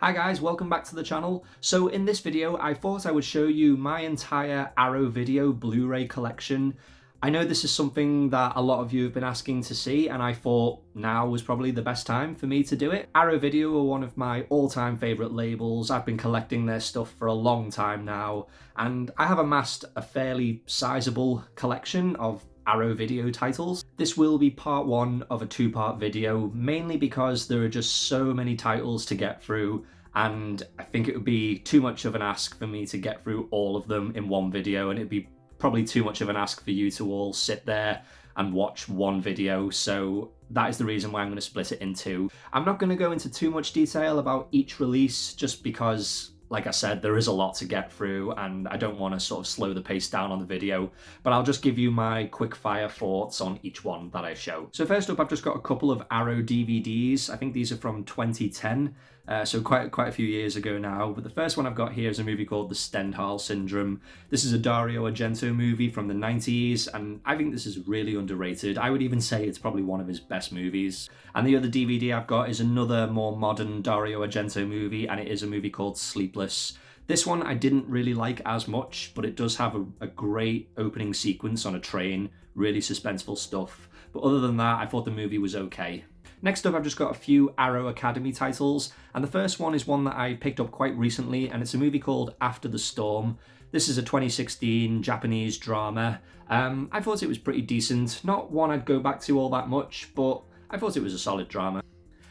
Hi guys, welcome back to the channel. So in this video, I thought I would show you my entire Arrow Video Blu-ray collection. I know this is something that a lot of you have been asking to see, and I thought now was probably the best time for me to do it. Arrow Video are one of my all-time favourite labels. I've been collecting their stuff for a long time now, and I have amassed a fairly sizable collection of Arrow Video titles. This will be part one of a two-part video, mainly because there are just so many titles to get through, and I think it would be too much of an ask for me to get through all of them in one video, and it'd be probably too much of an ask for you to all sit there and watch one video, so that is the reason why I'm going to split it in two. I'm not going to go into too much detail about each release, just because, like I said, there is a lot to get through and I don't want to sort of slow the pace down on the video, but I'll just give you my quick fire thoughts on each one that I show. So first up, I've just got a couple of Arrow DVDs. I think these are from 2010, so quite a few years ago now. But the first one I've got here is a movie called The Stendhal Syndrome. This is a Dario Argento movie from the 90s, and I think this is really underrated. I would even say it's probably one of his best movies. And the other DVD I've got is another more modern Dario Argento movie, and it is a movie called Sleepless. This one I didn't really like as much, but it does have a great opening sequence on a train, really suspenseful stuff. But other than that, I thought the movie was okay. Next up, I've just got a few Arrow Academy titles, and the first one is one that I picked up quite recently, and it's a movie called After the Storm. This is a 2016 Japanese drama. I thought it was pretty decent. Not one I'd go back to all that much, but I thought it was a solid drama.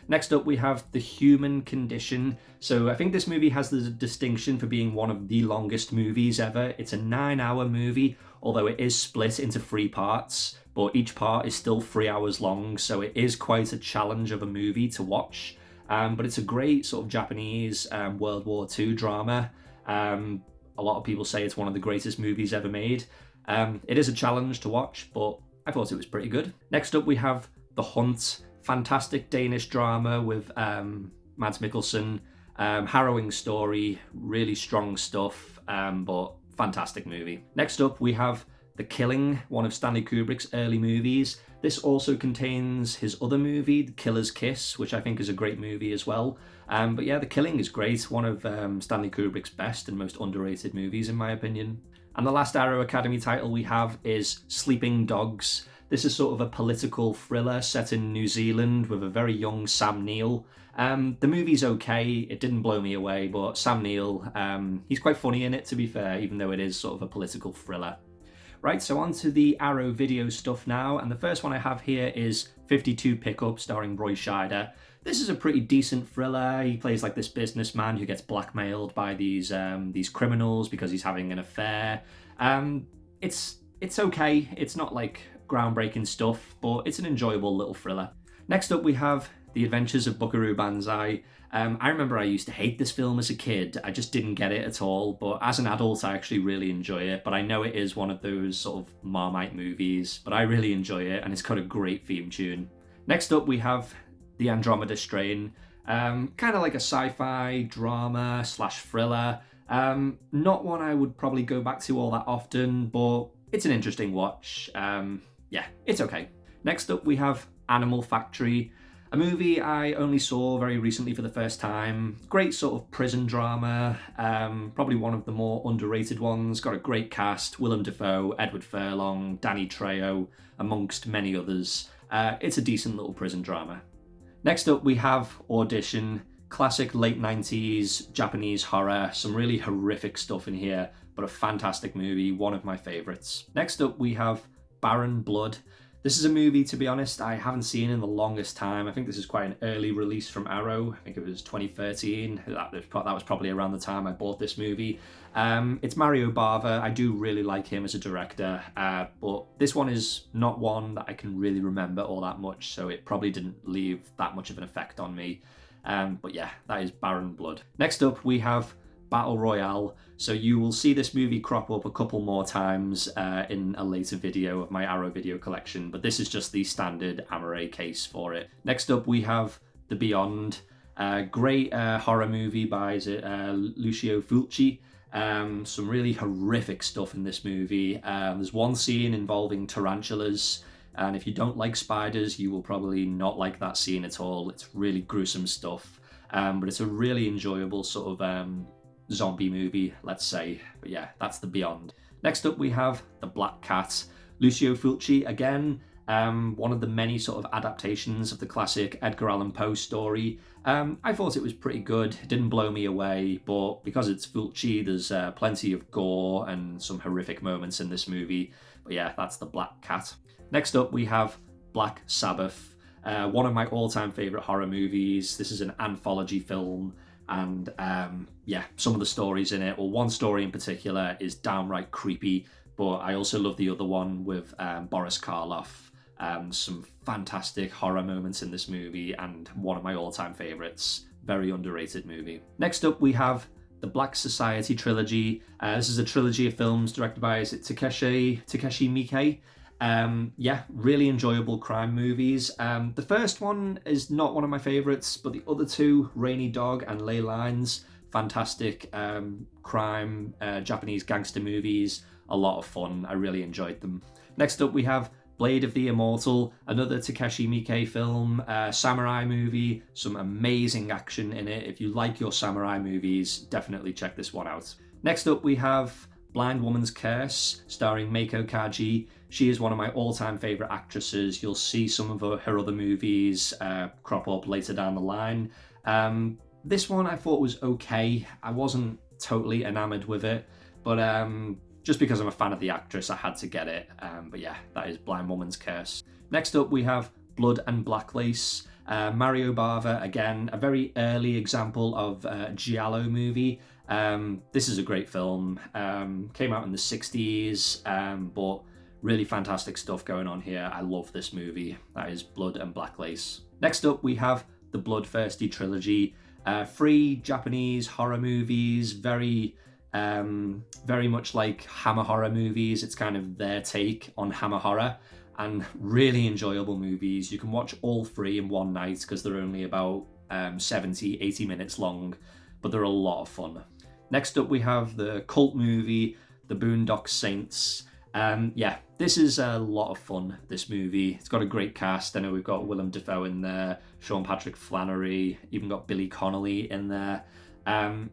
Next up, we have The Human Condition. So I think this movie has the distinction for being one of the longest movies ever. It's a 9-hour movie, although it is split into 3 parts, but each part is still 3 hours long, so it is quite a challenge of a movie to watch. But it's a great sort of Japanese World War II drama. A lot of people say it's one of the greatest movies ever made. It is a challenge to watch, but I thought it was pretty good. Next up, we have The Hunt. Fantastic Danish drama with Mads Mikkelsen. Harrowing story, really strong stuff, but fantastic movie. Next up, we have The Killing, one of Stanley Kubrick's early movies. This also contains his other movie, The Killer's Kiss, which I think is a great movie as well. But yeah, The Killing is great, one of Stanley Kubrick's best and most underrated movies in my opinion. And the last Arrow Academy title we have is Sleeping Dogs. This is sort of a political thriller set in New Zealand with a very young Sam Neill. The movie's okay, it didn't blow me away, but Sam Neill, he's quite funny in it, to be fair, even though it is sort of a political thriller. Right, so on to the Arrow Video stuff now, and the first one I have here is 52 Pickup, starring Roy Scheider. This is a pretty decent thriller. He plays like this businessman who gets blackmailed by these criminals because he's having an affair. It's okay, it's not like groundbreaking stuff, but it's an enjoyable little thriller. Next up we have The Adventures of Buckaroo Banzai. I remember I used to hate this film as a kid. I just didn't get it at all, but as an adult I actually really enjoy it. But I know it is one of those sort of Marmite movies, but I really enjoy it and it's got a great theme tune. Next up we have The Andromeda Strain. Kind of like a sci-fi drama slash thriller. Not one I would probably go back to all that often, but it's an interesting watch. Yeah, it's okay. Next up we have Animal Factory, a movie I only saw very recently for the first time. Great sort of prison drama, probably one of the more underrated ones. Got a great cast, Willem Dafoe, Edward Furlong, Danny Trejo, amongst many others. It's a decent little prison drama. Next up we have Audition, classic late 90s Japanese horror, some really horrific stuff in here, but a fantastic movie, one of my favorites. Next up we have Barren Blood. This is a movie, to be honest, I haven't seen in the longest time. I think this is quite an early release from Arrow. I think it was 2013. That was probably around the time I bought this movie. It's Mario Bava. I do really like him as a director, but this one is not one that I can really remember all that much, so it probably didn't leave that much of an effect on me. But yeah, that is Barren Blood. Next up, we have Battle Royale. So you will see this movie crop up a couple more times in a later video of my Arrow Video collection, but this is just the standard Amore case for it. Next up, we have The Beyond. Great horror movie by Lucio Fulci. Some really horrific stuff in this movie. There's one scene involving tarantulas, and if you don't like spiders, you will probably not like that scene at all. It's really gruesome stuff. but it's a really enjoyable sort of zombie movie, let's say. But yeah, that's The Beyond. Next up we have The Black Cat. Lucio Fulci, again, one of the many sort of adaptations of the classic Edgar Allan Poe story. I thought it was pretty good. It didn't blow me away, but because it's Fulci, there's plenty of gore and some horrific moments in this movie. But yeah, that's The Black Cat. Next up, we have Black Sabbath, one of my all-time favourite horror movies. This is an anthology film, and yeah, some of the stories in it, or one story in particular, is downright creepy. But I also love the other one with Boris Karloff. Some fantastic horror moments in this movie, and one of my all-time favourites. Very underrated movie. Next up, we have the Black Society trilogy. This is a trilogy of films directed by, is it Takeshi Miike? Yeah, really enjoyable crime movies. The first one is not one of my favourites, but the other two, Rainy Dog and Ley Lines, fantastic crime Japanese gangster movies. A lot of fun. I really enjoyed them. Next up, we have Blade of the Immortal, another Takeshi Miike film, samurai movie, some amazing action in it. If you like your samurai movies, definitely check this one out. Next up, we have Blind Woman's Curse, starring Meiko Kaji. She is one of my all-time favourite actresses. You'll see some of her other movies crop up later down the line. This one I thought was okay. I wasn't totally enamoured with it, but just because I'm a fan of the actress, I had to get it. But yeah, that is Blind Woman's Curse. Next up, we have Blood and Black Lace. Mario Bava, again, a very early example of a giallo movie. This is a great film. Came out in the 60s, but really fantastic stuff going on here. I love this movie. That is Blood and Black Lace. Next up, we have the Bloodthirsty trilogy. 3 Japanese horror movies, very much like Hammer horror movies. It's kind of their take on Hammer horror, and really enjoyable movies. You can watch all 3 in one night because they're only about 70-80 minutes long, but they're a lot of fun. Next up, we have the cult movie, The Boondock Saints. Yeah, this is a lot of fun, this movie. It's got a great cast. I know we've got Willem Dafoe in there, Sean Patrick Flannery, even got Billy Connolly in there.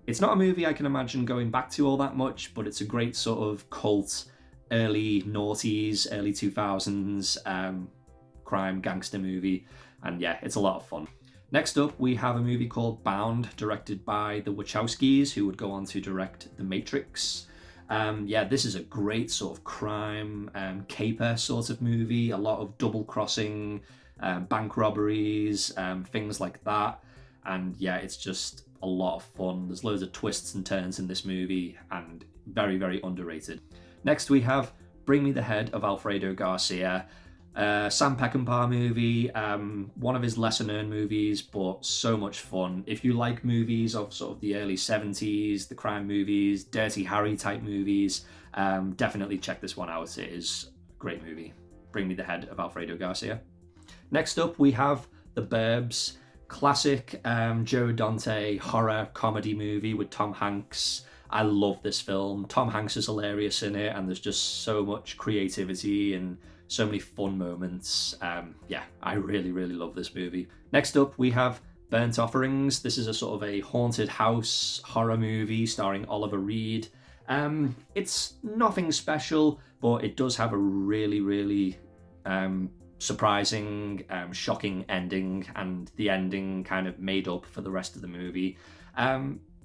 It's not a movie I can imagine going back to all that much, but it's a great sort of cult, early noughties, early 2000s crime gangster movie. And yeah, it's a lot of fun. Next up, we have a movie called Bound, directed by the Wachowskis, who would go on to direct The Matrix. Yeah, this is a great sort of crime caper sort of movie. A lot of double crossing, bank robberies, things like that. And yeah, it's just a lot of fun. There's loads of twists and turns in this movie, and very, very underrated. Next, we have Bring Me the Head of Alfredo Garcia. Sam Peckinpah movie, one of his lesser known movies, but so much fun. If you like movies of sort of the early 70s, the crime movies, Dirty Harry type movies, definitely check this one out. It is a great movie. Bring Me the Head of Alfredo Garcia. Next up, we have The Burbs, classic Joe Dante horror comedy movie with Tom Hanks. I love this film. Tom Hanks is hilarious in it, and there's just so much creativity and so many fun moments. Yeah, I really, really love this movie. Next up, we have Burnt Offerings. This is a sort of a haunted house horror movie starring Oliver Reed. It's nothing special, but it does have a really, really surprising, shocking ending, and the ending kind of made up for the rest of the movie.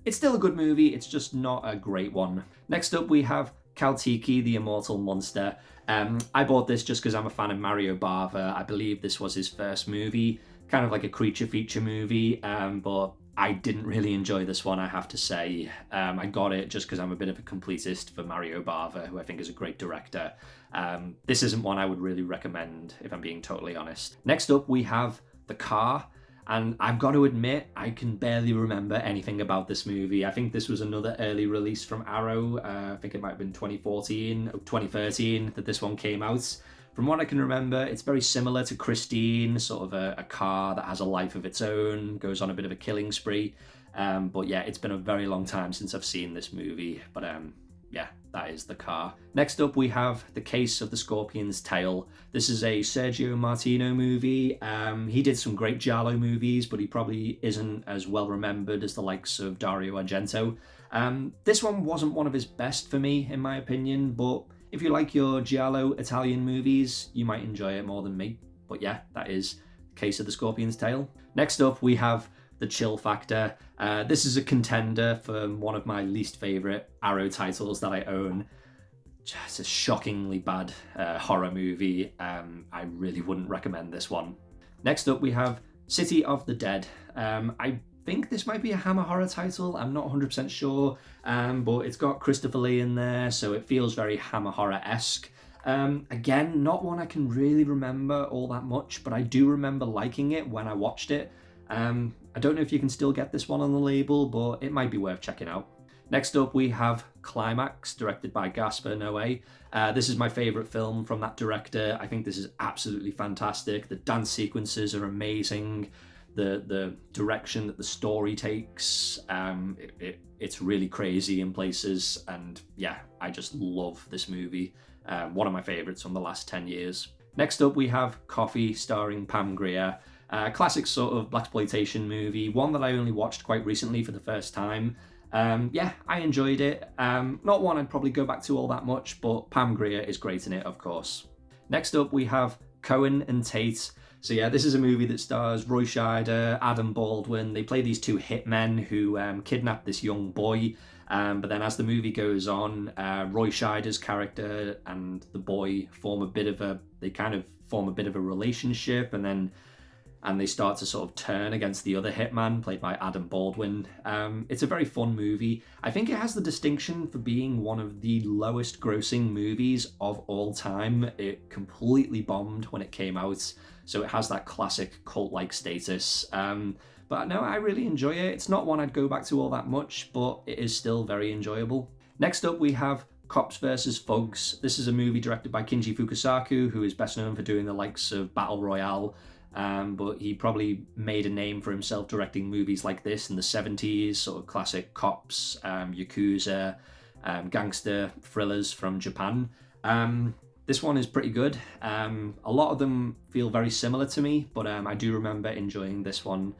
It's still a good movie, it's just not a great one. Next up, we have Kaltiki, the Immortal Monster. I bought this just because I'm a fan of Mario Bava. I believe this was his first movie, kind of like a creature feature movie, but I didn't really enjoy this one, I have to say. I got it just because I'm a bit of a completist for Mario Bava, who I think is a great director. This isn't one I would really recommend, if I'm being totally honest. Next up, we have The Car. And I've got to admit, I can barely remember anything about this movie. I think this was another early release from Arrow. I think it might have been 2014 or 2013 that this one came out. From what I can remember, it's very similar to Christine, sort of a car that has a life of its own, goes on a bit of a killing spree. But yeah, it's been a very long time since I've seen this movie. But yeah, that is the car. Next up, we have The Case of the Scorpion's Tail. This is a Sergio Martino movie. He did some great Giallo movies, but he probably isn't as well remembered as the likes of Dario Argento. This one wasn't one of his best for me, in my opinion, but if you like your Giallo Italian movies, you might enjoy it more than me. But yeah, that is The Case of the Scorpion's Tail. Next up, we have The Chill Factor. This is a contender for one of my least favourite Arrow titles that I own. It's a shockingly bad horror movie. I really wouldn't recommend this one. Next up, we have City of the Dead. I think this might be a Hammer horror title. I'm not 100% sure, but it's got Christopher Lee in there, so it feels very Hammer horror-esque. Again, not one I can really remember all that much, but I do remember liking it when I watched it. I don't know if you can still get this one on the label, but it might be worth checking out. Next up, we have Climax, directed by Gaspar Noé. This is my favourite film from that director. I think this is absolutely fantastic. The dance sequences are amazing. The direction that the story takes, it's really crazy in places. And yeah, I just love this movie. One of my favourites from the last 10 years. Next up, we have Coffee, starring Pam Grier. Classic sort of blaxploitation movie, one that I only watched quite recently for the first time. Yeah, I enjoyed it. Not one I'd probably go back to all that much, but Pam Grier is great in it, of course. Next up, we have Cohen and Tate. So yeah, this is a movie that stars Roy Scheider, Adam Baldwin. They play these two hitmen who kidnap this young boy. But then as the movie goes on, Roy Scheider's character and the boy form a bit of a relationship, and they start to sort of turn against the other hitman, played by Adam Baldwin. It's a very fun movie. I think it has the distinction for being one of the lowest grossing movies of all time. It completely bombed when it came out, so it has that classic cult-like status. But no, I really enjoy it. It's not one I'd go back to all that much, but it is still very enjoyable. Next up, we have Cops vs. Thugs. This is a movie directed by Kinji Fukasaku, who is best known for doing the likes of Battle Royale. But he probably made a name for himself directing movies like this in the 70s, sort of classic cops, yakuza, gangster thrillers from Japan. This one is pretty good. A lot of them feel very similar to me, but I do remember enjoying this one.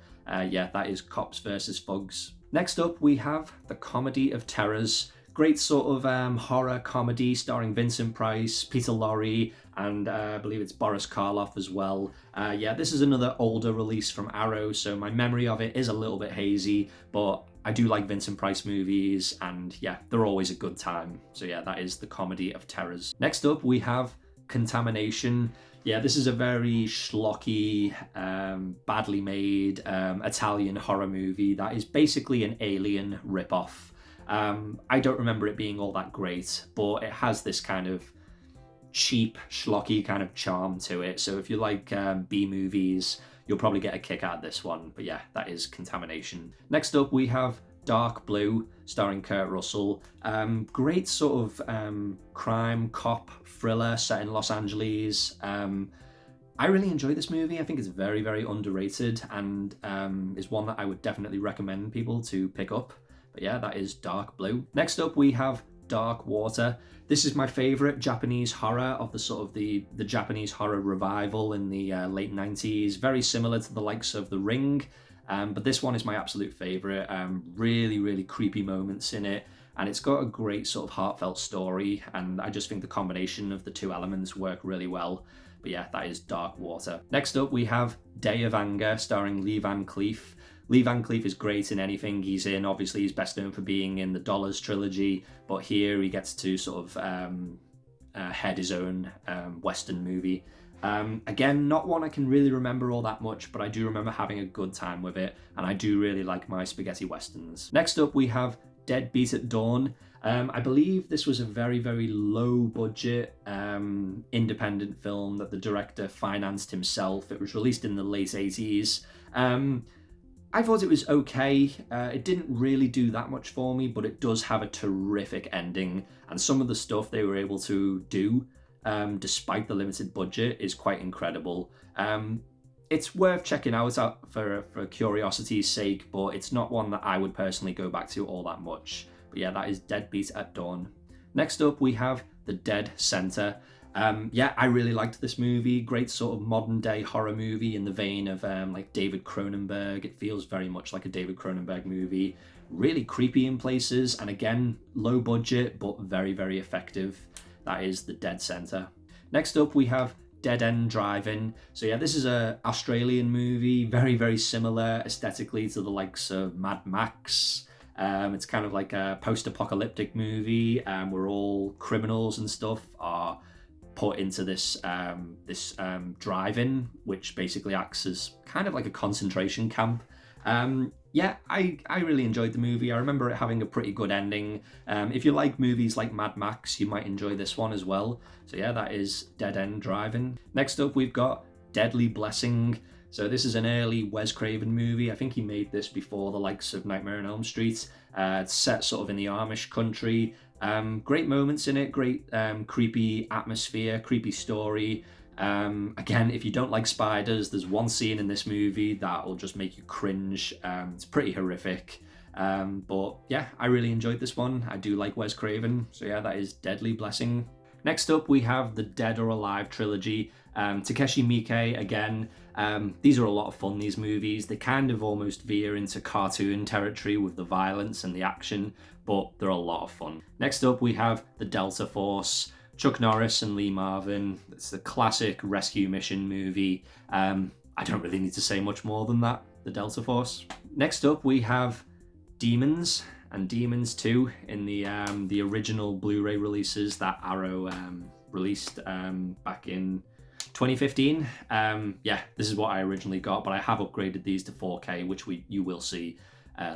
Yeah, that is Cops vs. Thugs. Next up, we have The Comedy of Terrors. Great sort of horror comedy starring Vincent Price, Peter Lorre, and I believe it's Boris Karloff as well. Yeah, this is another older release from Arrow, so my memory of it is a little bit hazy, but I do like Vincent Price movies, and yeah, they're always a good time. So yeah, that is The Comedy of Terrors. Next up, we have Contamination. Yeah, this is a very schlocky, badly made Italian horror movie that is basically an Alien ripoff. I don't remember it being all that great, but it has this kind of cheap, schlocky kind of charm to it. So if you like B movies, you'll probably get a kick out of this one. But yeah, that is Contamination. Next up, we have Dark Blue, starring Kurt Russell. Great sort of crime cop thriller set in Los Angeles. I really enjoy this movie. I think it's very, very underrated, and is one that I would definitely recommend people to pick up. But yeah, that is Dark Blue. Next up, we have Dark Water. This is my favorite Japanese horror of the sort of the Japanese horror revival in the late 90s. Very similar to the likes of The Ring, but this one is my absolute favorite. Really, really creepy moments in it, and it's got a great sort of heartfelt story, and I just think the combination of the two elements work really well. But yeah, that is Dark Water. Next up, we have Day of Anger, starring Lee Van Cleef. Lee Van Cleef is great in anything he's in. Obviously, he's best known for being in the Dollars trilogy, but here he gets to sort of head his own Western movie. Again, not one I can really remember all that much, but I do remember having a good time with it, and I do really like my spaghetti westerns. Next up, we have Deadbeat at Dawn. I believe this was a very, very low budget independent film that the director financed himself. It was released in the late 80s. I thought it was okay. It didn't really do that much for me, but it does have a terrific ending, and some of the stuff they were able to do, despite the limited budget, is quite incredible. It's worth checking out for curiosity's sake, but it's not one that I would personally go back to all that much. But yeah, that is Deadbeat at Dawn. Next up, we have The Dead Center. Yeah, I really liked this movie. Great sort of modern day horror movie in the vein of like David Cronenberg. It feels very much like a David Cronenberg movie. Really creepy in places, and again, low budget, but very, very effective. That is The Dead Center. Next up, we have Dead End Driving. So yeah, this is a Australian movie, very, very similar aesthetically to the likes of Mad Max. It's kind of like a post-apocalyptic movie where all criminals and stuff are put into this drive-in, which basically acts as kind of like a concentration camp. Yeah, I really enjoyed the movie. I remember it having a pretty good ending. If you like movies like Mad Max, you might enjoy this one as well. So yeah, that is Dead End Driving. Next up, we've got Deadly Blessing. So this is an early Wes Craven movie. I think he made this before the likes of Nightmare on Elm Street. It's set sort of in the Amish country. Great moments in it, great creepy atmosphere, creepy story. Again, if you don't like spiders, there's one scene in this movie that will just make you cringe. It's pretty horrific. But yeah, I really enjoyed this one. I do like Wes Craven. So yeah, that is Deadly Blessing. Next up, we have the Dead or Alive trilogy. Takeshi Miike, again. These are a lot of fun, these movies. They kind of almost veer into cartoon territory with the violence and the action, but they're a lot of fun. Next up, we have the Delta Force. Chuck Norris and Lee Marvin. It's the classic rescue mission movie. I don't really need to say much more than that, the Delta Force. Next up, we have Demons and Demons 2 in the original Blu-ray releases that Arrow released back in 2015. Yeah, this is what I originally got, but I have upgraded these to 4K, which you will see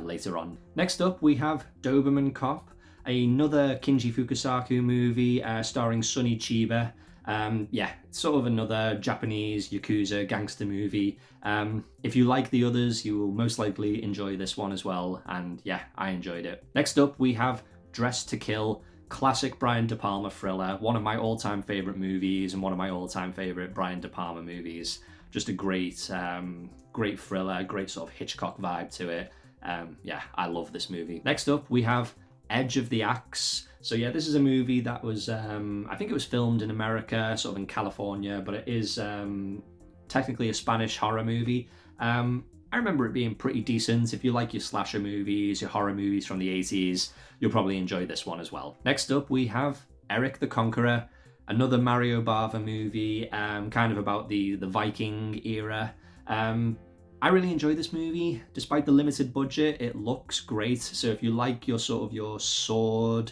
later on. Next up, we have Doberman Cop, another Kinji Fukasaku movie starring Sonny Chiba. Yeah, it's sort of another Japanese Yakuza gangster movie. If you like the others, you will most likely enjoy this one as well. And yeah, I enjoyed it. Next up, we have Dressed to Kill, classic Brian De Palma thriller, one of my all-time favorite movies and one of my all-time favorite Brian De Palma movies. Just a great, great thriller, great sort of Hitchcock vibe to it. Yeah, I love this movie. Next up, we have Edge of the Axe. So yeah, this is a movie that was, I think it was filmed in America, sort of in California, but it is technically a Spanish horror movie. I remember it being pretty decent. If you like your slasher movies, your horror movies from the 80s, you'll probably enjoy this one as well. Next up, we have Eric the Conqueror, another Mario Bava movie, kind of about the Viking era. I really enjoyed this movie. Despite the limited budget, it looks great. So if you like your sort of your sword,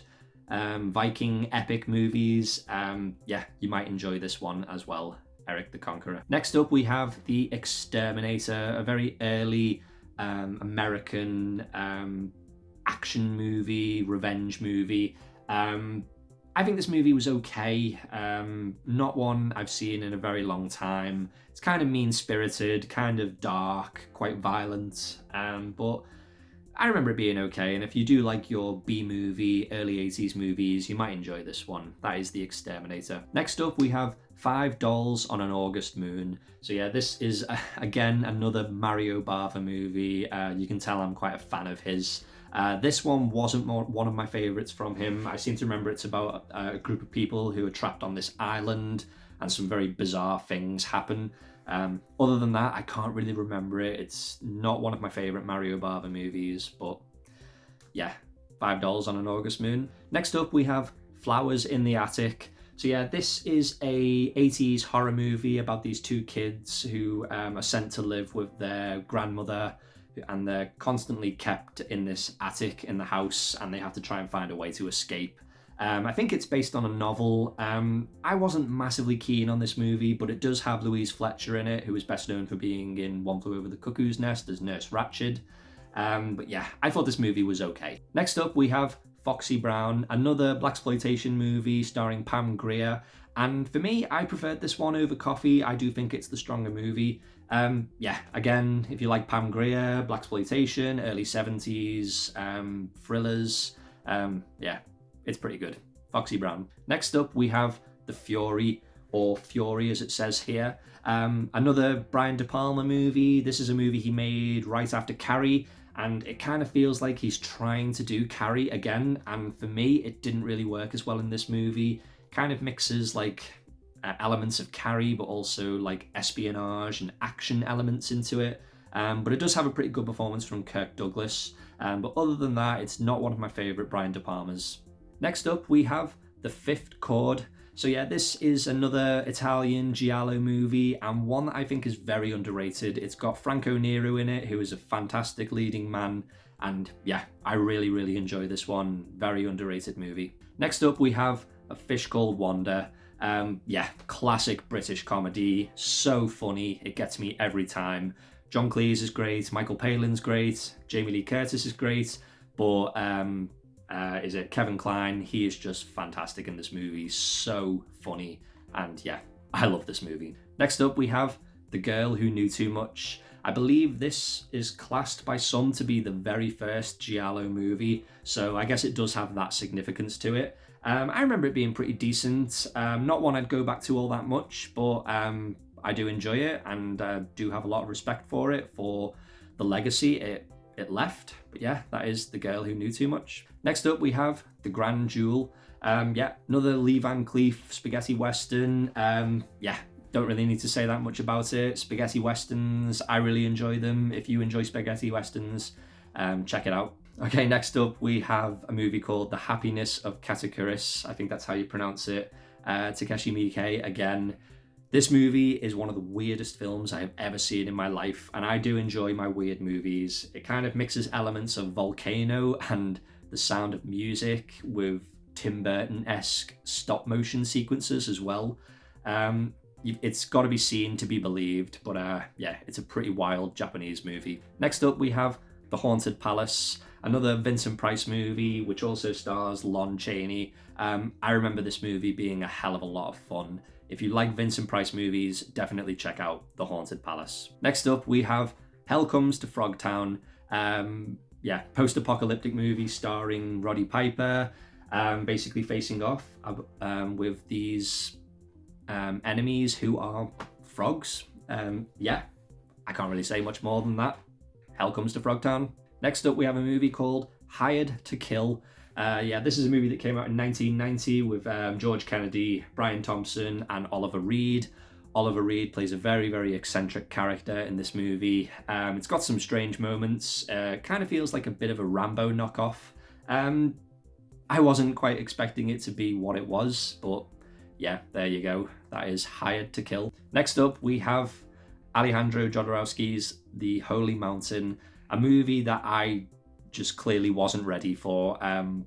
Viking epic movies, yeah, you might enjoy this one as well, Eric the Conqueror. Next up, we have The Exterminator, a very early American action movie, revenge movie. I think this movie was okay. Not one I've seen in a very long time. It's kind of mean-spirited, kind of dark, quite violent, but I remember it being okay. And if you do like your B-movie, early 80s movies, you might enjoy this one. That is The Exterminator. Next up, we have Five Dolls on an August Moon. So yeah, this is, again, another Mario Bava movie. You can tell I'm quite a fan of his. This one wasn't one of my favorites from him. I seem to remember it's about a group of people who are trapped on this island and some very bizarre things happen. Other than that, I can't really remember it. It's not one of my favorite Mario Bava movies, but yeah, Five Dolls on an August Moon. Next up, we have Flowers in the Attic. So yeah, this is a 80s horror movie about these two kids who are sent to live with their grandmother, and they're constantly kept in this attic in the house, and they have to try and find a way to escape. I think it's based on a novel. I wasn't massively keen on this movie, but it does have Louise Fletcher in it, who is best known for being in One Flew Over the Cuckoo's Nest as Nurse Ratched. But yeah, I thought this movie was okay. Next up, we have Foxy Brown, another blaxploitation movie starring Pam Grier. And for me, I preferred this one over Coffee. I do think it's the stronger movie. Yeah, again, if you like Pam Grier, blaxploitation, early 70s, thrillers, yeah, it's pretty good. Foxy Brown. Next up, we have The Fury, or Fury as it says here. Another Brian De Palma movie. This is a movie he made right after Carrie, and it kind of feels like he's trying to do Carrie again, and for me it didn't really work as well in this movie. Kind of mixes like elements of Carrie but also like espionage and action elements into it. But it does have a pretty good performance from Kirk Douglas. But other than that, it's not one of my favourite Brian De Palmas. Next up, we have The Fifth Chord. So yeah, this is another Italian giallo movie, and one that I think is very underrated. It's got Franco Nero in it, who is a fantastic leading man. And yeah, I really, really enjoy this one. Very underrated movie. Next up, we have A Fish Called Wanda. Yeah, classic British comedy. So funny. It gets me every time. John Cleese is great, Michael Palin's great, Jamie Lee Curtis is great, but is it Kevin Kline? He is just fantastic in this movie, so funny, and yeah, I love this movie. Next up, we have The Girl Who Knew Too Much. I believe this is classed by some to be the very first giallo movie, so I guess it does have that significance to it. I remember it being pretty decent, not one I'd go back to all that much, but I do enjoy it and do have a lot of respect for it, for the legacy it left. But yeah, that is The Girl Who Knew Too Much. Next up, we have The Grand Jewel. Yeah, another Lee Van Cleef spaghetti western. Yeah, don't really need to say that much about it. Spaghetti westerns, I really enjoy them. If you enjoy spaghetti westerns, check it out. Okay, next up, we have a movie called The Happiness of Katakouris. I think that's how you pronounce it. Takeshi Miike again. This movie is one of the weirdest films I have ever seen in my life, and I do enjoy my weird movies. It kind of mixes elements of Volcano and The Sound of Music with Tim Burton-esque stop motion sequences as well. It's got to be seen to be believed, but yeah, it's a pretty wild Japanese movie. Next up, we have The Haunted Palace, another Vincent Price movie, which also stars Lon Chaney. I remember this movie being a hell of a lot of fun. If you like Vincent Price movies, definitely check out The Haunted Palace. Next up, we have Hell Comes to Frogtown. Yeah, post-apocalyptic movie starring Roddy Piper, basically facing off with these enemies who are frogs. Yeah, I can't really say much more than that. Hell Comes to Frogtown. Next up, we have a movie called Hired to Kill. Yeah, this is a movie that came out in 1990 with George Kennedy, Brian Thompson, and Oliver Reed. Oliver Reed plays a very, very eccentric character in this movie. It's got some strange moments. Kind of feels like a bit of a Rambo knockoff. I wasn't quite expecting it to be what it was, but yeah, there you go. That is Hired to Kill. Next up, we have Alejandro Jodorowsky's The Holy Mountain, a movie that I just clearly wasn't ready for.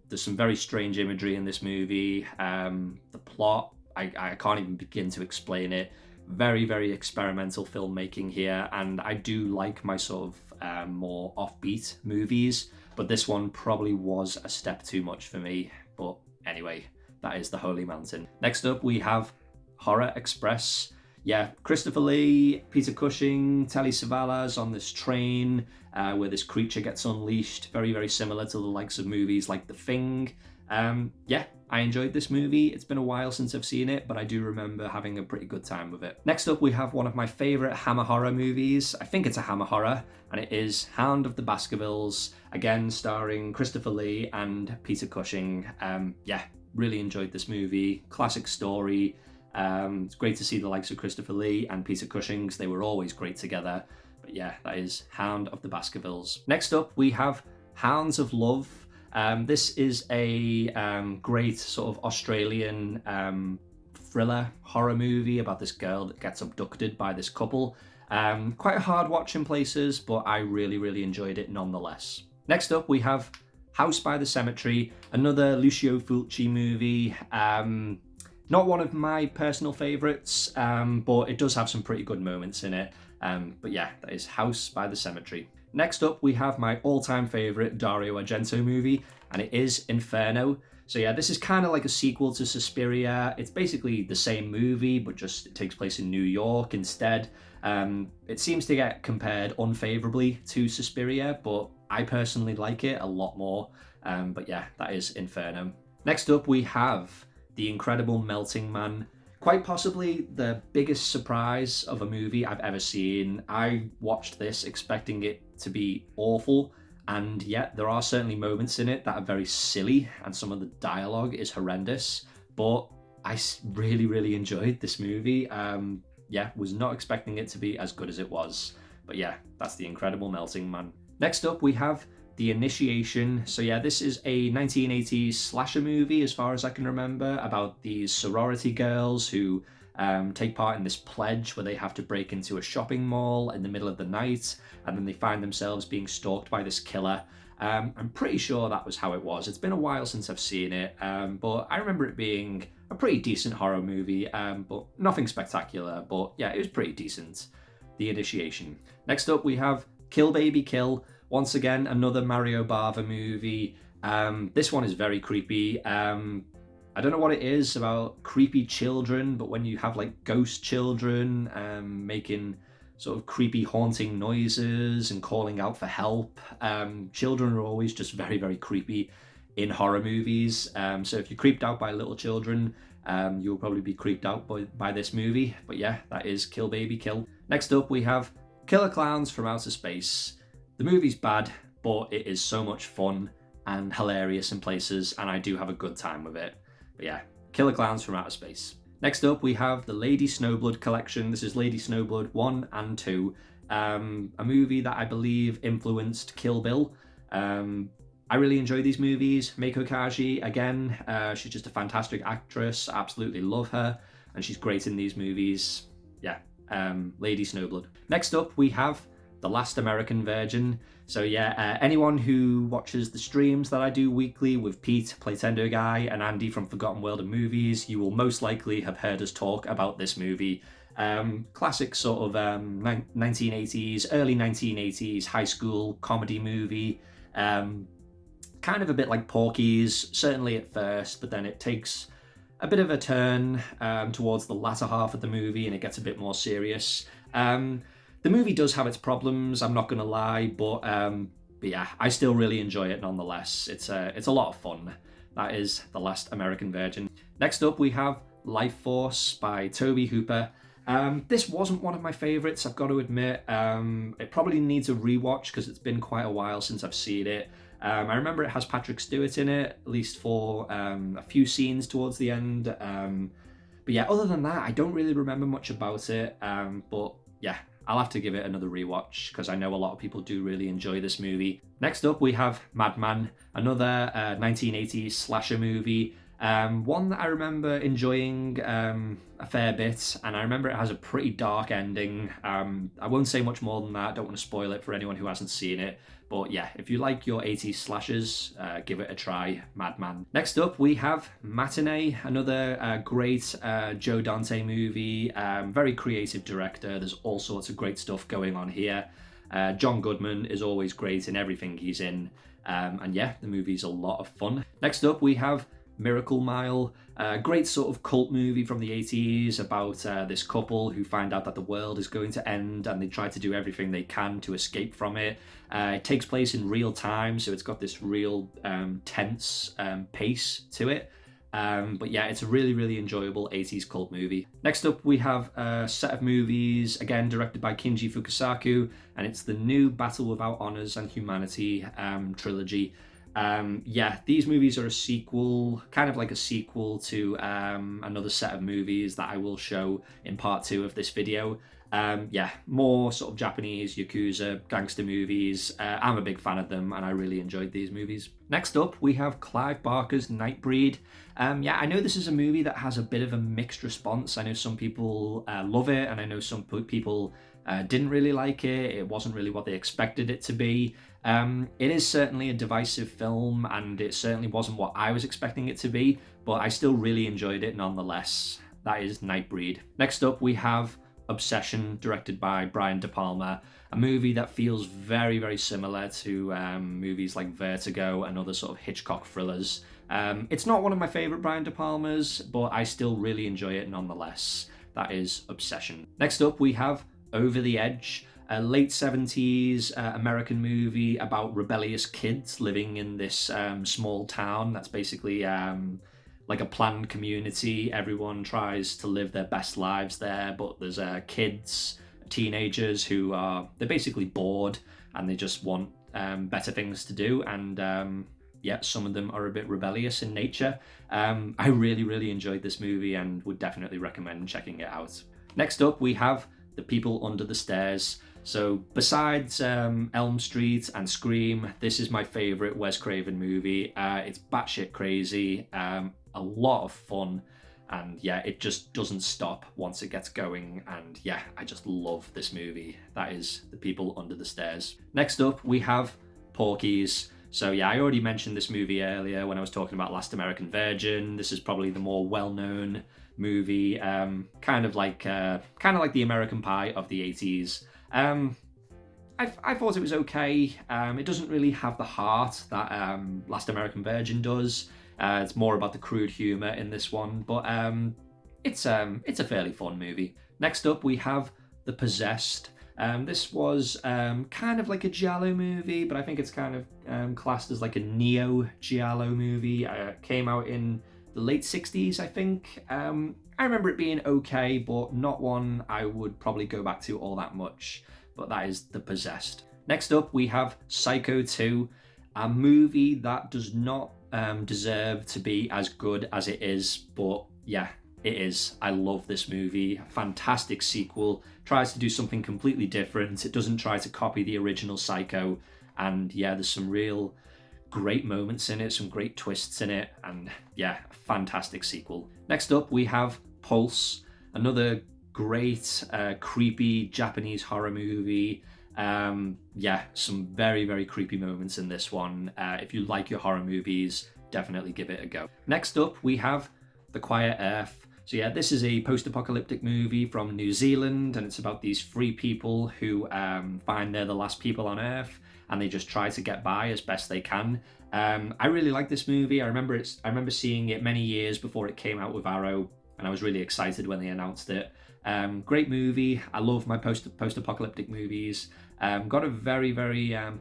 There's some very strange imagery in this movie. The plot, I can't even begin to explain it. Very, very experimental filmmaking here, and I do like my sort of more offbeat movies, but this one probably was a step too much for me. But anyway, that is The Holy Mountain. Next up, we have Horror Express. Yeah, Christopher Lee, Peter Cushing, Telly Savalas on this train where this creature gets unleashed. Very, very similar to the likes of movies like The Thing. Yeah, I enjoyed this movie. It's been a while since I've seen it, but I do remember having a pretty good time with it. Next up, we have one of my favourite Hammer horror movies. I think it's a Hammer horror, and it is Hound of the Baskervilles, again starring Christopher Lee and Peter Cushing. Yeah, really enjoyed this movie. Classic story. It's great to see the likes of Christopher Lee and Peter Cushing. They were always great together. But yeah, that is Hound of the Baskervilles. Next up, we have Hounds of Love. This is a great sort of Australian thriller horror movie about this girl that gets abducted by this couple. Quite a hard watch in places, but I really, really enjoyed it nonetheless. Next up, we have House by the Cemetery, another Lucio Fulci movie. Not one of my personal favourites, but it does have some pretty good moments in it. But yeah, that is House by the Cemetery. Next up, we have my all-time favourite Dario Argento movie, and it is Inferno. So yeah, this is kind of like a sequel to Suspiria. It's basically the same movie, but just it takes place in New York instead. It seems to get compared unfavourably to Suspiria, but I personally like it a lot more. But yeah, that is Inferno. Next up, we have The Incredible Melting Man, Quite possibly the biggest surprise of a movie I've ever seen. I watched this expecting it to be awful, and yet there are certainly moments in it that are very silly, and some of the dialogue is horrendous, but I really, really enjoyed this movie. Yeah, was not expecting it to be as good as it was. But yeah, that's The Incredible Melting Man. Next up, we have The Initiation. So yeah, this is a 1980s slasher movie, as far as I can remember, about these sorority girls who take part in this pledge where they have to break into a shopping mall in the middle of the night, and then they find themselves being stalked by this killer. I'm pretty sure that was how it was. It's been a while since I've seen it, but I remember it being a pretty decent horror movie, but nothing spectacular. But yeah, it was pretty decent. The Initiation. Next up, we have Kill Baby Kill. Once again, another Mario Bava movie. This one is very creepy. I don't know what it is about creepy children, but when you have like ghost children making sort of creepy haunting noises and calling out for help, children are always just very, very creepy in horror movies. So if you're creeped out by little children, you'll probably be creeped out by this movie. But yeah, that is Kill Baby Kill. Next up, we have Killer Clowns from Outer Space. The movie's bad, but it is so much fun and hilarious in places, and I do have a good time with it. But yeah, Killer Clowns from Outer Space. Next up, we have the Lady Snowblood collection. This is Lady Snowblood 1 and 2, a movie that I believe influenced Kill Bill. I really enjoy these movies. Meiko Kaji, again, she's just a fantastic actress. I absolutely love her, and she's great in these movies. Yeah, Lady Snowblood. Next up, we have The Last American Virgin. So yeah, anyone who watches the streams that I do weekly with Pete, Playtendo Guy, and Andy from Forgotten World of Movies, you will most likely have heard us talk about this movie. Classic sort of 1980s, early 1980s high school comedy movie. Kind of a bit like Porky's, certainly at first, but then it takes a bit of a turn towards the latter half of the movie, and it gets a bit more serious. The movie does have its problems, I'm not going to lie, but yeah, I still really enjoy it nonetheless. It's a lot of fun. That is The Last American Virgin. Next up, we have Life Force by Tobe Hooper. This wasn't one of my favourites, I've got to admit. It probably needs a rewatch because it's been quite a while since I've seen it. I remember it has Patrick Stewart in it, at least for a few scenes towards the end. But yeah, other than that, I don't really remember much about it. But yeah, I'll have to give it another rewatch because I know a lot of people do really enjoy this movie. Next up, we have Madman, another 1980s slasher movie. One that I remember enjoying a fair bit, and I remember it has a pretty dark ending. I won't say much more than that, don't want to spoil it for anyone who hasn't seen it. But yeah, if you like your 80s slashers, give it a try, Madman. Next up, we have Matinee, another great Joe Dante movie. Very creative director, there's all sorts of great stuff going on here. John Goodman is always great in everything he's in. And yeah, the movie's a lot of fun. Next up, we have Miracle Mile, a great sort of cult movie from the 80s about this couple who find out that the world is going to end and they try to do everything they can to escape from it. It takes place in real time, so it's got this real tense pace to it. But yeah, it's a really, really enjoyable 80s cult movie. Next up, we have a set of movies, again directed by Kinji Fukasaku, and it's the new Battle Without Honors and Humanity trilogy. Yeah, these movies are a sequel, kind of like a sequel to another set of movies that I will show in part 2 of this video. Yeah, more sort of Japanese Yakuza gangster movies. I'm a big fan of them and I really enjoyed these movies. Next up, we have Clive Barker's Nightbreed. Yeah, I know this is a movie that has a bit of a mixed response. I know some people love it and I know some people didn't really like it. It wasn't really what they expected it to be. It is certainly a divisive film and it certainly wasn't what I was expecting it to be, but I still really enjoyed it nonetheless. That is Nightbreed. Next up, we have Obsession, directed by Brian De Palma, a movie that feels very, very similar to movies like Vertigo and other sort of Hitchcock thrillers. It's not one of my favourite Brian De Palmas, but I still really enjoy it nonetheless. That is Obsession. Next up, we have Over the Edge, a late 70s American movie about rebellious kids living in this small town that's basically like a planned community. Everyone tries to live their best lives there, but there's kids, teenagers who they're basically bored and they just want better things to do. And yeah, some of them are a bit rebellious in nature. I really enjoyed this movie and would definitely recommend checking it out. Next up, we have The People Under the Stairs. So besides Elm Street and Scream, this is my favorite Wes Craven movie. It's batshit crazy, a lot of fun, and yeah, it just doesn't stop once it gets going. And yeah, I just love this movie. That is The People Under the Stairs. Next up, we have Porky's. So yeah, I already mentioned this movie earlier when I was talking about Last American Virgin. This is probably the more well-known movie, kind of like the American Pie of the 80s. I thought it was okay. It doesn't really have the heart that Last American Virgin does. It's more about the crude humor in this one, but it's a fairly fun movie. Next up, we have The Possessed. This was kind of like a giallo movie, but I think it's kind of classed as like a neo-giallo movie. Came out in the late 60s, I think. I remember it being okay, but not one I would probably go back to all that much. But that is The Possessed. Next up, we have Psycho 2, a movie that does not deserve to be as good as it is, but yeah, it is. I love this movie. Fantastic sequel. Tries to do something completely different. It doesn't try to copy the original Psycho. And yeah, there's some real great moments in it, some great twists in it, and yeah, a fantastic sequel. Next up, we have Pulse, another great, creepy Japanese horror movie. Yeah, some very creepy moments in this one. If you like your horror movies, definitely give it a go. Next up, we have The Quiet Earth. So yeah, this is a post-apocalyptic movie from New Zealand, and it's about these three people who find they're the last people on Earth, and they just try to get by as best they can. I really like this movie. I remember seeing it many years before it came out with Arrow, and I was really excited when they announced it. Great movie. I love my post-apocalyptic movies. Got a very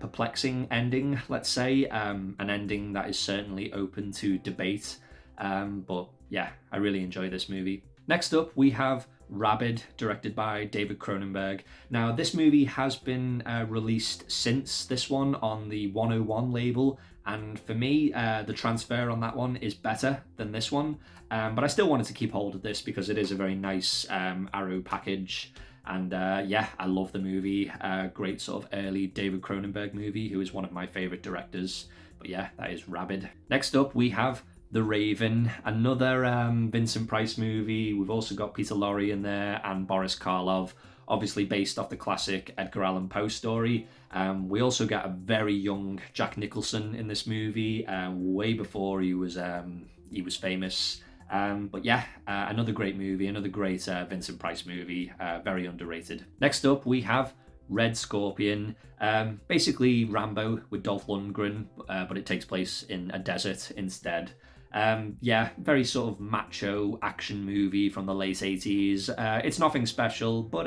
perplexing ending, let's say. An ending that is certainly open to debate. But yeah, I really enjoy this movie. Next up, we have Rabid, directed by David Cronenberg. Now, this movie has been released since this one on the 101 label, and for me, the transfer on that one is better than this one. But I still wanted to keep hold of this because it is a very nice Arrow package. And yeah, I love the movie. Great sort of early David Cronenberg movie, who is one of my favorite directors. But yeah, that is Rabid. Next up, we have The Raven, another Vincent Price movie. We've also got Peter Lorre in there and Boris Karloff, obviously based off the classic Edgar Allan Poe story. We also get a very young Jack Nicholson in this movie, way before he was famous. But yeah, another great movie, another great Vincent Price movie, very underrated. Next up, we have Red Scorpion, basically Rambo with Dolph Lundgren, but it takes place in a desert instead. Yeah, very sort of macho action movie from the late 80s. It's nothing special, but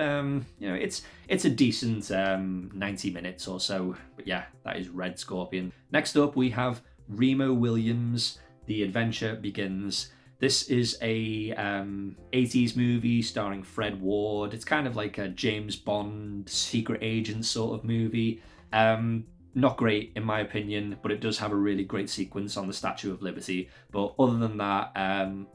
you know, it's a decent 90 minutes or so. But yeah, that is Red Scorpion. Next up, we have Remo Williams, The Adventure Begins. This is a 80s movie starring Fred Ward. It's kind of like a James Bond secret agent sort of movie. Not great in my opinion, but it does have a really great sequence on the Statue of Liberty. But other than that,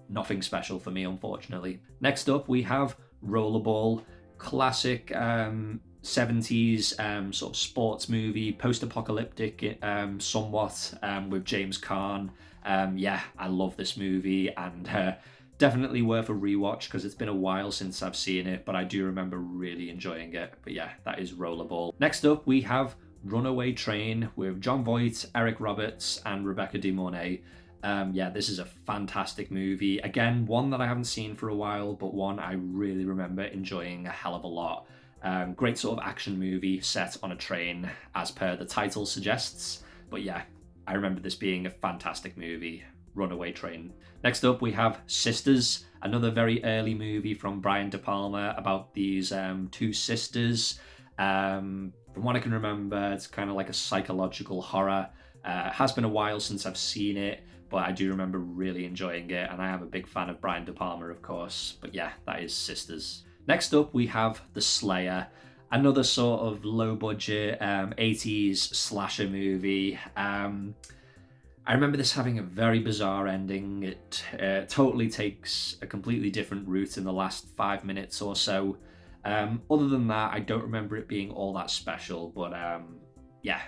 nothing special for me, unfortunately. Next up, we have Rollerball, classic 70s sort of sports movie, post-apocalyptic somewhat, with James Caan. Yeah, I love this movie, and definitely worth a rewatch because it's been a while since I've seen it, but I do remember really enjoying it. But yeah, that is Rollerball. Next up, we have Runaway Train with Jon Voight, Eric Roberts, and Rebecca De Mornay. Yeah, this is a fantastic movie. Again, one that I haven't seen for a while, but one I really remember enjoying a hell of a lot. Great sort of action movie set on a train, as per the title suggests. But yeah, I remember this being a fantastic movie, Runaway Train. Next up, we have Sisters, another very early movie from Brian De Palma about these two sisters. From what I can remember, it's kind of like a psychological horror. It has been a while since I've seen it, but I do remember really enjoying it, and I am a big fan of Brian De Palma, of course. But yeah, that is Sisters. Next up, we have The Slayer, another sort of low-budget 80s slasher movie. I remember this having a very bizarre ending. It totally takes a completely different route in the last 5 minutes or so. Other than that, I don't remember it being all that special, but yeah,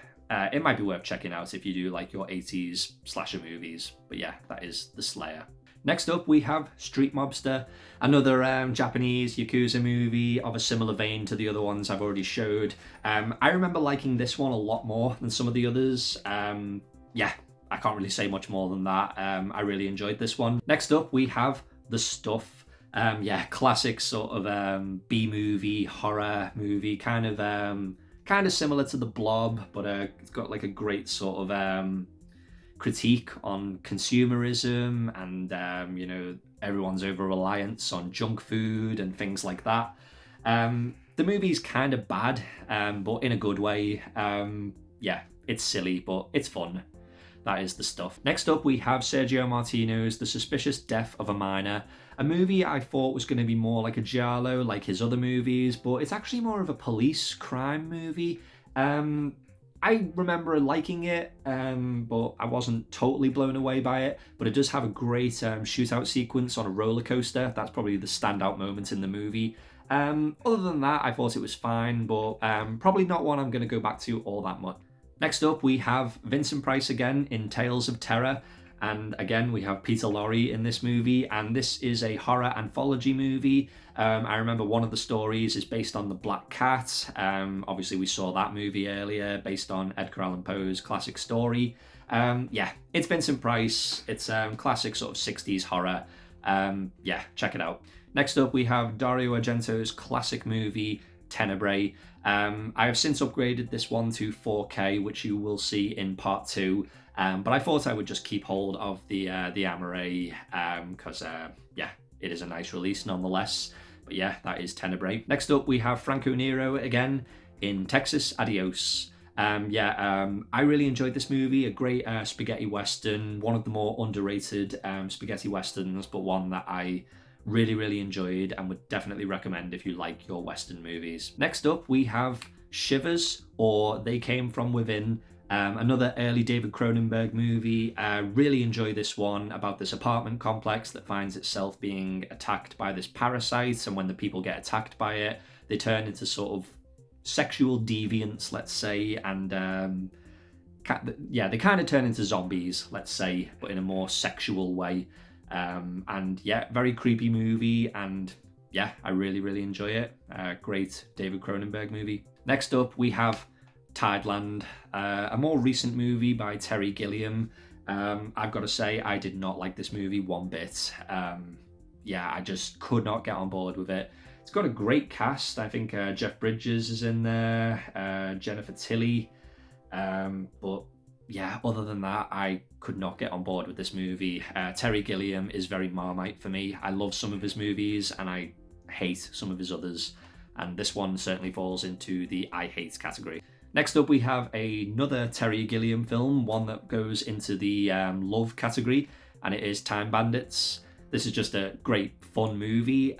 it might be worth checking out if you do like your 80s slasher movies. But yeah, that is The Slayer. Next up, we have Street Mobster, another Japanese Yakuza movie of a similar vein to the other ones I've already showed. I remember liking this one a lot more than some of the others. Yeah, I can't really say much more than that. I really enjoyed this one. Next up, we have The Stuff. Yeah, classic sort of B-movie, horror movie, kind of similar to The Blob, but it's got like a great sort of critique on consumerism and you know, everyone's over reliance on junk food and things like that. The movie's kind of bad, but in a good way. Yeah, it's silly, but it's fun. That is The Stuff. Next up, we have Sergio Martino's The Suspicious Death of a Minor, a movie I thought was going to be more like a giallo, like his other movies, but it's actually more of a police crime movie. I remember liking it, but I wasn't totally blown away by it. But it does have a great shootout sequence on a roller coaster. That's probably the standout moment in the movie. Other than that, I thought it was fine, but probably not one I'm going to go back to all that much. Next up, we have Vincent Price again in Tales of Terror. And again, we have Peter Lorre in this movie, and this is a horror anthology movie. I remember one of the stories is based on The Black Cat. Obviously, we saw that movie earlier, based on Edgar Allan Poe's classic story. Yeah, it's Vincent Price. It's classic sort of 60s horror. Yeah, check it out. Next up, we have Dario Argento's classic movie, Tenebrae. I have since upgraded this one to 4K, which you will see in part 2. But I thought I would just keep hold of the Amaray because yeah, it is a nice release nonetheless. But yeah, that is Tenebrae. Next up, we have Franco Nero again in Texas Adios. I really enjoyed this movie. A great spaghetti western, one of the more underrated spaghetti westerns, but one that I really enjoyed and would definitely recommend if you like your western movies. Next up, we have Shivers, or They Came From Within. Another early David Cronenberg movie. Really enjoy this one, about this apartment complex that finds itself being attacked by this parasite, and when the people get attacked by it, they turn into sort of sexual deviants, let's say, and yeah, they kind of turn into zombies, let's say, but in a more sexual way. And yeah, very creepy movie, and yeah, I really enjoy it. Great David Cronenberg movie. Next up, we have Tideland, a more recent movie by Terry Gilliam. I've got to say, I did not like this movie one bit. Yeah, I just could not get on board with it. It's got a great cast. I think Jeff Bridges is in there, Jennifer Tilly. But yeah, other than that, I could not get on board with this movie. Terry Gilliam is very Marmite for me. I love some of his movies and I hate some of his others. And this one certainly falls into the I hate category. Next up, we have another Terry Gilliam film, one that goes into the love category, and it is Time Bandits. This is just a great, fun movie.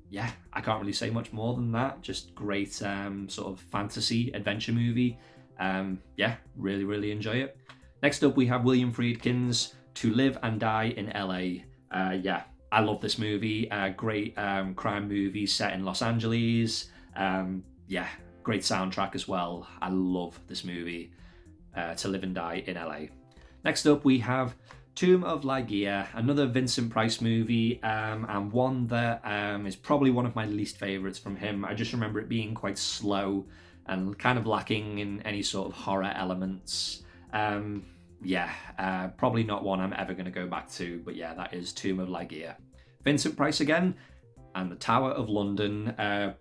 Yeah, I can't really say much more than that. Just great sort of fantasy adventure movie. Yeah, really enjoy it. Next up, we have William Friedkin's To Live and Die in LA. Yeah, I love this movie. Great crime movie set in Los Angeles. Yeah, great soundtrack as well. I love this movie, To Live and Die in LA. Next up, we have Tomb of Ligeia, another Vincent Price movie, and one that is probably one of my least favourites from him. I just remember it being quite slow and kind of lacking in any sort of horror elements. Yeah, probably not one I'm ever going to go back to, but yeah, that is Tomb of Ligeia. Vincent Price again, and The Tower of London.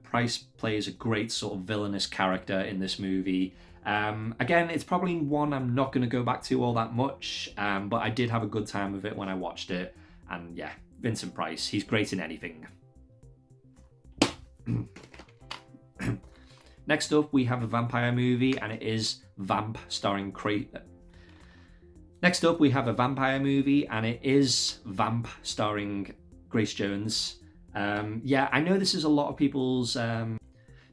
Price plays a great sort of villainous character in this movie. Again, it's probably one I'm not going to go back to all that much, but I did have a good time with it when I watched it. And yeah, Vincent Price, he's great in anything. Next up, we have a vampire movie, and it is Vamp, starring Next up, we have a vampire movie, and it is Vamp, starring Grace Jones. Yeah, I know this is a lot of people's...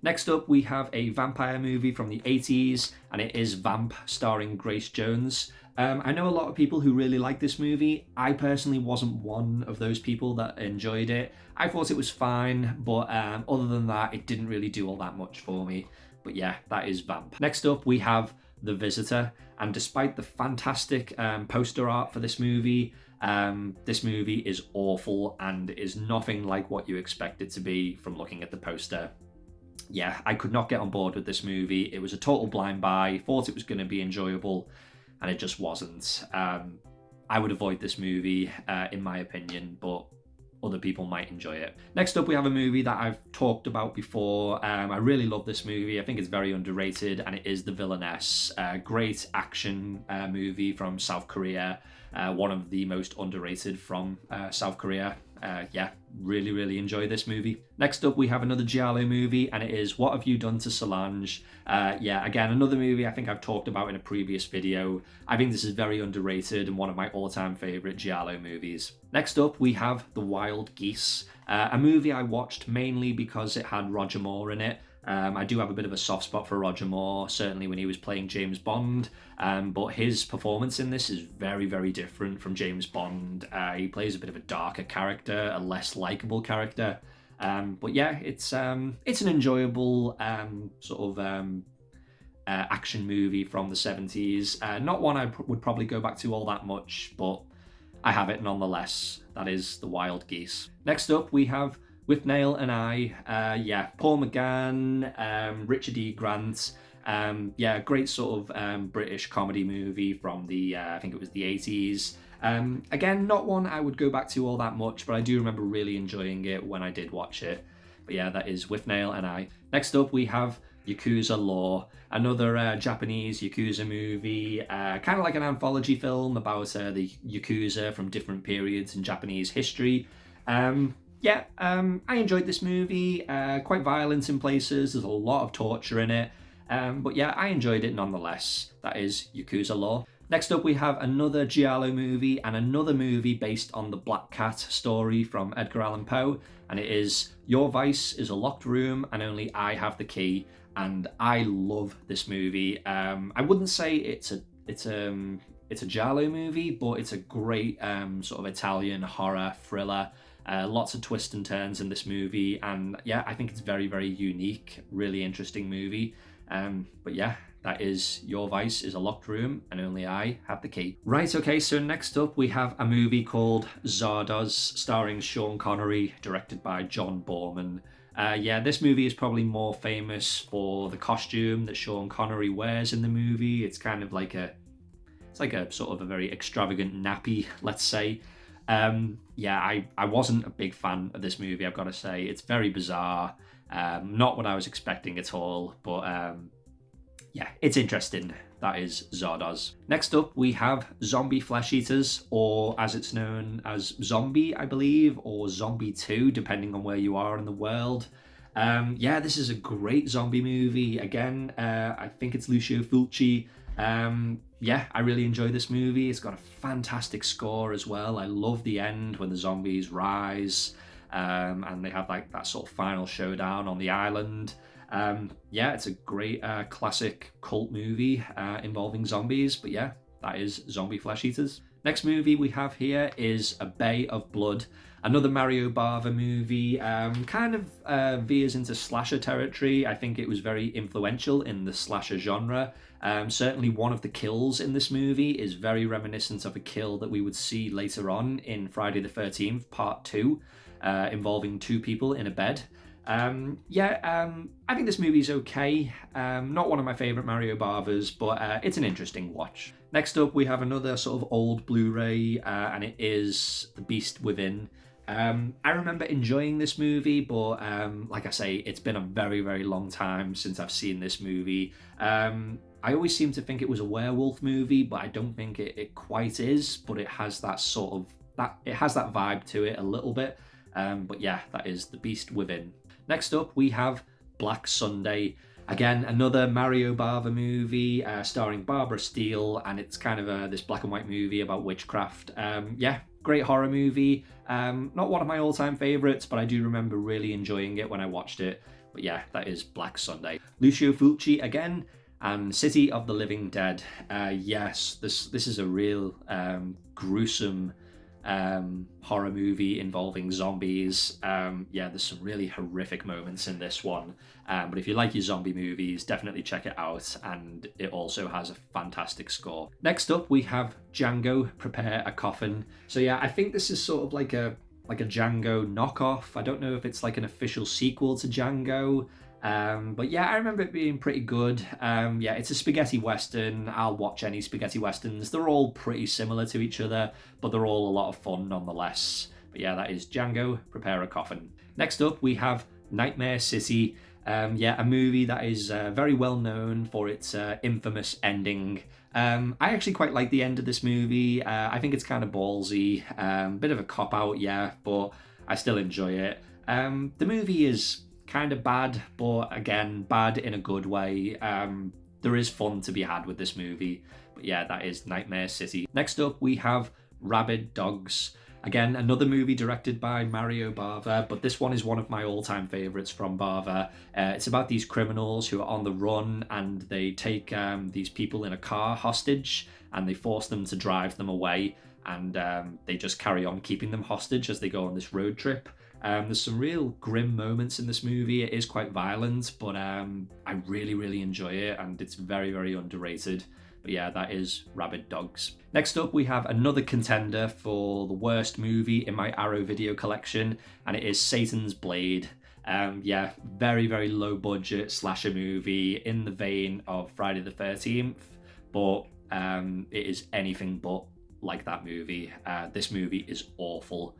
Next up, we have a vampire movie from the 80s, and it is Vamp, starring Grace Jones. I know a lot of people who really like this movie. I personally wasn't one of those people that enjoyed it. I thought it was fine, but other than that, it didn't really do all that much for me. But yeah, that is Vamp. Next up, we have The Visitor, and despite the fantastic poster art for this movie is awful and is nothing like what you expect it to be from looking at the poster. Yeah, I could not get on board with this movie. It was a total blind buy, thought it was going to be enjoyable, and it just wasn't. I would avoid this movie, in my opinion, but other people might enjoy it. Next up, we have a movie that I've talked about before. I really love this movie. I think it's very underrated, and it is The Villainess. Great action movie from South Korea. One of the most underrated from South Korea. Yeah, really enjoy this movie. Next up, we have another Giallo movie, and it is What Have You Done to Solange? Yeah, again, another movie I think I've talked about in a previous video. I think this is very underrated and one of my all-time favorite Giallo movies. Next up, we have The Wild Geese, a movie I watched mainly because it had Roger Moore in it. I do have a bit of a soft spot for Roger Moore, certainly when he was playing James Bond, but his performance in this is very different from James Bond. He plays a bit of a darker character, a less likable character, but yeah, it's an enjoyable action movie from the 70s. Not one I would probably go back to all that much, but I have it nonetheless. That is The Wild Geese. Next up, we have With Nail and I, Paul McGann, Richard E. Grant, great sort of British comedy movie from the, I think it was the 80s. Again, not one I would go back to all that much, but I do remember really enjoying it when I did watch it. But yeah, that is With Nail and I. Next up, we have Yakuza Law, another Japanese Yakuza movie, kind of like an anthology film about the Yakuza from different periods in Japanese history. I enjoyed this movie, quite violent in places, there's a lot of torture in it, but yeah, I enjoyed it nonetheless. That is Yakuza Law. Next up, we have another Giallo movie and another movie based on the Black Cat story from Edgar Allan Poe, and it is Your Vice is a Locked Room and Only I Have the Key, and I love this movie. I wouldn't say it's a Giallo movie, but it's a great sort of Italian horror thriller. Lots of twists and turns in this movie, and yeah, I think it's very unique, really interesting movie. But yeah, that is Your Vice is a Locked Room and Only I Have the Key. Right, okay, so next up we have a movie called Zardoz, starring Sean Connery, directed by John Boorman. This movie is probably more famous for the costume that Sean Connery wears in the movie. It's kind of like a sort of a very extravagant nappy, let's say. I wasn't a big fan of this movie, I've got to say. It's very bizarre, not what I was expecting at all, but it's interesting. That is Zardoz. Next up, we have Zombie Flesh Eaters, or as it's known as Zombie, I believe, or Zombie 2, depending on where you are in the world. This is a great zombie movie. Again, I think it's Lucio Fulci. I really enjoy this movie. It's got a fantastic score as well. I love the end when the zombies rise, and they have like that sort of final showdown on the island. It's a great classic cult movie involving zombies, but yeah, that is Zombie Flesh Eaters. Next movie we have here is A Bay of Blood, another Mario Bava movie, kind of veers into slasher territory. I think it was very influential in the slasher genre. Certainly one of the kills in this movie is very reminiscent of a kill that we would see later on in Friday the 13th, Part 2, involving two people in a bed. I think this movie's okay. Not one of my favourite Mario Bavas, but it's an interesting watch. Next up, we have another sort of old Blu-ray, and it is The Beast Within. I remember enjoying this movie, but like I say, it's been a very long time since I've seen this movie. I always seem to think it was a werewolf movie, but I don't think it quite is, but it has that sort of, it has that vibe to it a little bit. But yeah, that is The Beast Within. Next up, we have Black Sunday. Again, another Mario Bava movie starring Barbara Steele, and it's kind of this black and white movie about witchcraft. Yeah, great horror movie. Not one of my all-time favorites, but I do remember really enjoying it when I watched it. But yeah, that is Black Sunday. Lucio Fulci again, and City of the Living Dead. Yes, this is a real gruesome horror movie involving zombies. Yeah, there's some really horrific moments in this one. But if you like your zombie movies, definitely check it out. And it also has a fantastic score. Next up, we have Django, Prepare a Coffin. So yeah, I think this is sort of like a Django knockoff. I don't know if it's like an official sequel to Django. But yeah, I remember it being pretty good. Yeah, it's a spaghetti western. I'll watch any spaghetti westerns. They're all pretty similar to each other, but they're all a lot of fun nonetheless. But yeah, that is Django, Prepare a Coffin. Next up, we have Nightmare City. Yeah, a movie that is very well known for its infamous ending. I actually quite like the end of this movie. I think it's kind of ballsy, bit of a cop-out, yeah, but I still enjoy it. The movie is kind of bad, but again, bad in a good way. There is fun to be had with this movie. But yeah, that is Nightmare City. Next up, we have Rabid Dogs. Again, another movie directed by Mario Bava, but this one is one of my all-time favorites from Bava. It's about these criminals who are on the run, and they take these people in a car hostage, and they force them to drive them away, and they just carry on keeping them hostage as they go on this road trip. There's some real grim moments in this movie. It is quite violent, but I really, really enjoy it, and it's very, very underrated. But yeah, that is Rabid Dogs. Next up, we have another contender for the worst movie in my Arrow video collection, and it is Satan's Blade. Yeah, very, very low budget slasher movie in the vein of Friday the 13th, but it is anything but like that movie. This movie is awful.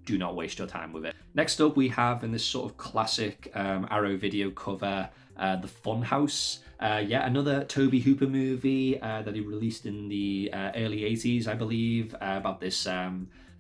Do not waste your time with it. Next up, we have in this sort of classic Arrow video cover, The Funhouse. Yeah, another Tobe Hooper movie that he released in the early 80s, I believe, about this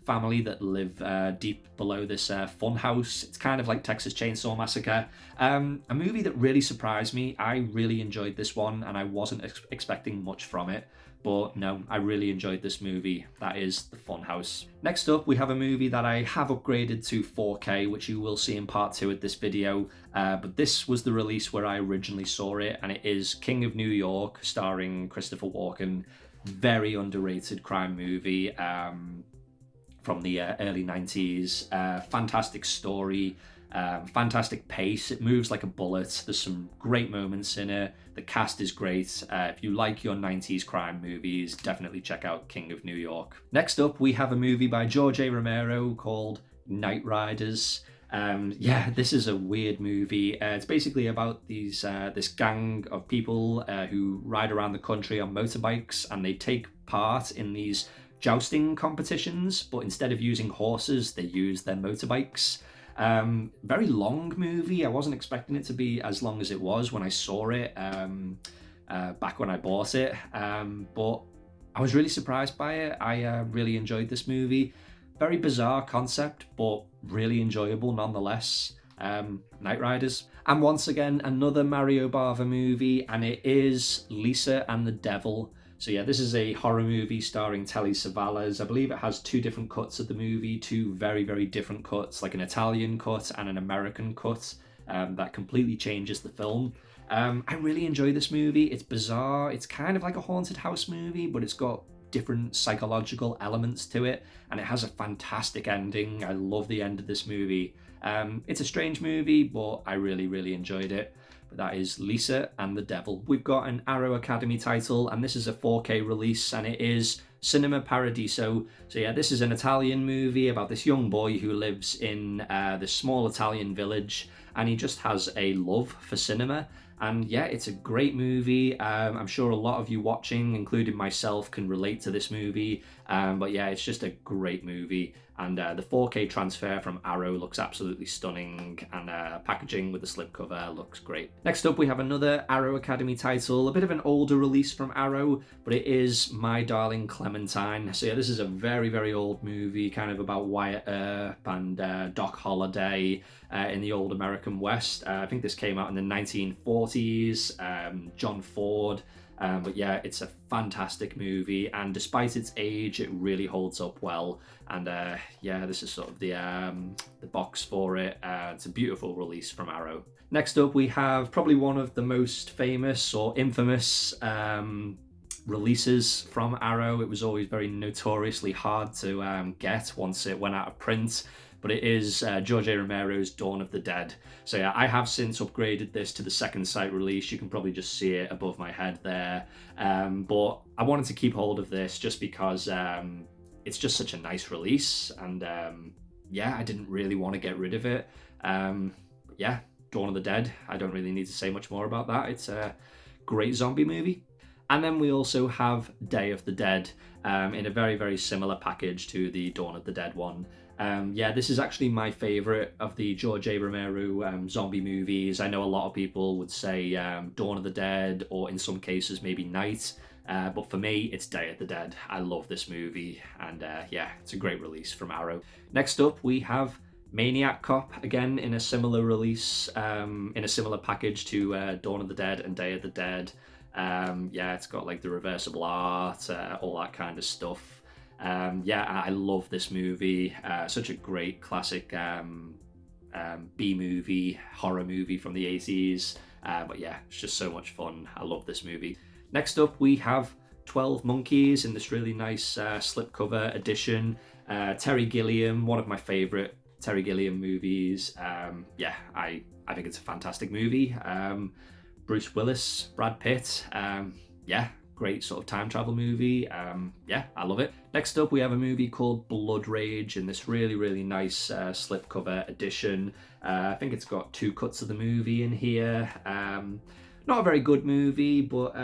family that live deep below this funhouse. It's kind of like Texas Chainsaw Massacre. A movie that really surprised me. I really enjoyed this one, and I wasn't expecting much from it. But no, I really enjoyed this movie. That is The Funhouse. Next up, we have a movie that I have upgraded to 4K, which you will see in part 2 of this video. But this was the release where I originally saw it, and it is King of New York, starring Christopher Walken. Very underrated crime movie from the early 90s. Fantastic story. Fantastic pace. It moves like a bullet. There's some great moments in it. The cast is great. If you like your 90s crime movies, definitely check out King of New York. Next up, we have a movie by George A. Romero called Night Riders. Yeah, this is a weird movie. It's basically about this gang of people who ride around the country on motorbikes, and they take part in these jousting competitions, but instead of using horses, they use their motorbikes. Very long movie. I wasn't expecting it to be as long as it was when I saw it back when I bought it, but I was really surprised by it. I really enjoyed this movie. Very bizarre concept, but really enjoyable nonetheless. Night Riders. And once again, another Mario Bava movie, and it is Lisa and the Devil. So yeah, this is a horror movie starring Telly Savalas. I believe it has 2 different cuts of the movie, 2 very, very different cuts, like an Italian cut and an American cut that completely changes the film. I really enjoy this movie. It's bizarre. It's kind of like a haunted house movie, but it's got different psychological elements to it, and it has a fantastic ending. I love the end of this movie. It's a strange movie, but I really, really enjoyed it. That is Lisa and the Devil. We've got an Arrow Academy title, and this is a 4K release, and it is Cinema Paradiso. So yeah, this is an Italian movie about this young boy who lives in this small Italian village, and he just has a love for cinema. And yeah, it's a great movie. I'm sure a lot of you watching, including myself, can relate to this movie. But yeah, it's just a great movie. And the 4K transfer from Arrow looks absolutely stunning, and packaging with the slipcover looks great. Next up, we have another Arrow Academy title, a bit of an older release from Arrow, but it is My Darling Clementine. Clementine. So yeah, this is a very, very old movie, kind of about Wyatt Earp and Doc Holliday in the old American West. I think this came out in the 1940s. John Ford. But yeah, it's a fantastic movie, and despite its age, it really holds up well. And yeah, this is sort of the box for it. It's a beautiful release from Arrow. Next up, we have probably one of the most famous or infamous releases from Arrow. It was always very notoriously hard to get once it went out of print, but it is George A. Romero's Dawn of the Dead. So yeah, I have since upgraded this to the second sight release. You can probably just see it above my head there. But I wanted to keep hold of this just because it's just such a nice release, and yeah, I didn't really want to get rid of it. But yeah, Dawn of the Dead, I don't really need to say much more about that. It's a great zombie movie. And then we also have Day of the Dead in a very, very similar package to the Dawn of the Dead one. Yeah, this is actually my favourite of the George A. Romero zombie movies. I know a lot of people would say Dawn of the Dead, or in some cases maybe Night. But for me, it's Day of the Dead. I love this movie, and yeah, it's a great release from Arrow. Next up, we have Maniac Cop, again in a similar release, in a similar package to Dawn of the Dead and Day of the Dead. Yeah, it's got like the reversible art, all that kind of stuff. Yeah, I love this movie. Such a great classic B-movie, horror movie from the 80s. But yeah, it's just so much fun. I love this movie. Next up, we have 12 Monkeys in this really nice slipcover edition. Terry Gilliam, one of my favourite Terry Gilliam movies. Yeah, I think it's a fantastic movie. Bruce Willis, Brad Pitt. Yeah, great sort of time travel movie. Yeah, I love it. Next up, we have a movie called Blood Rage in this really, really nice slipcover edition. I think it's got 2 cuts of the movie in here. Not a very good movie, but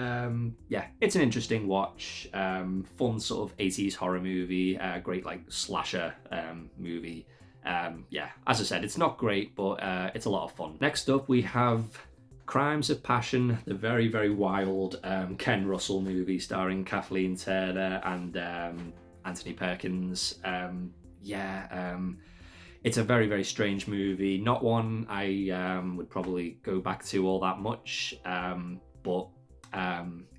yeah, it's an interesting watch. Fun sort of 80s horror movie. Great like slasher movie. Yeah, as I said, it's not great, but it's a lot of fun. Next up, we have Crimes of Passion, the very, very wild Ken Russell movie starring Kathleen Turner and Anthony Perkins. Yeah, it's a very, very strange movie. Not one I would probably go back to all that much, but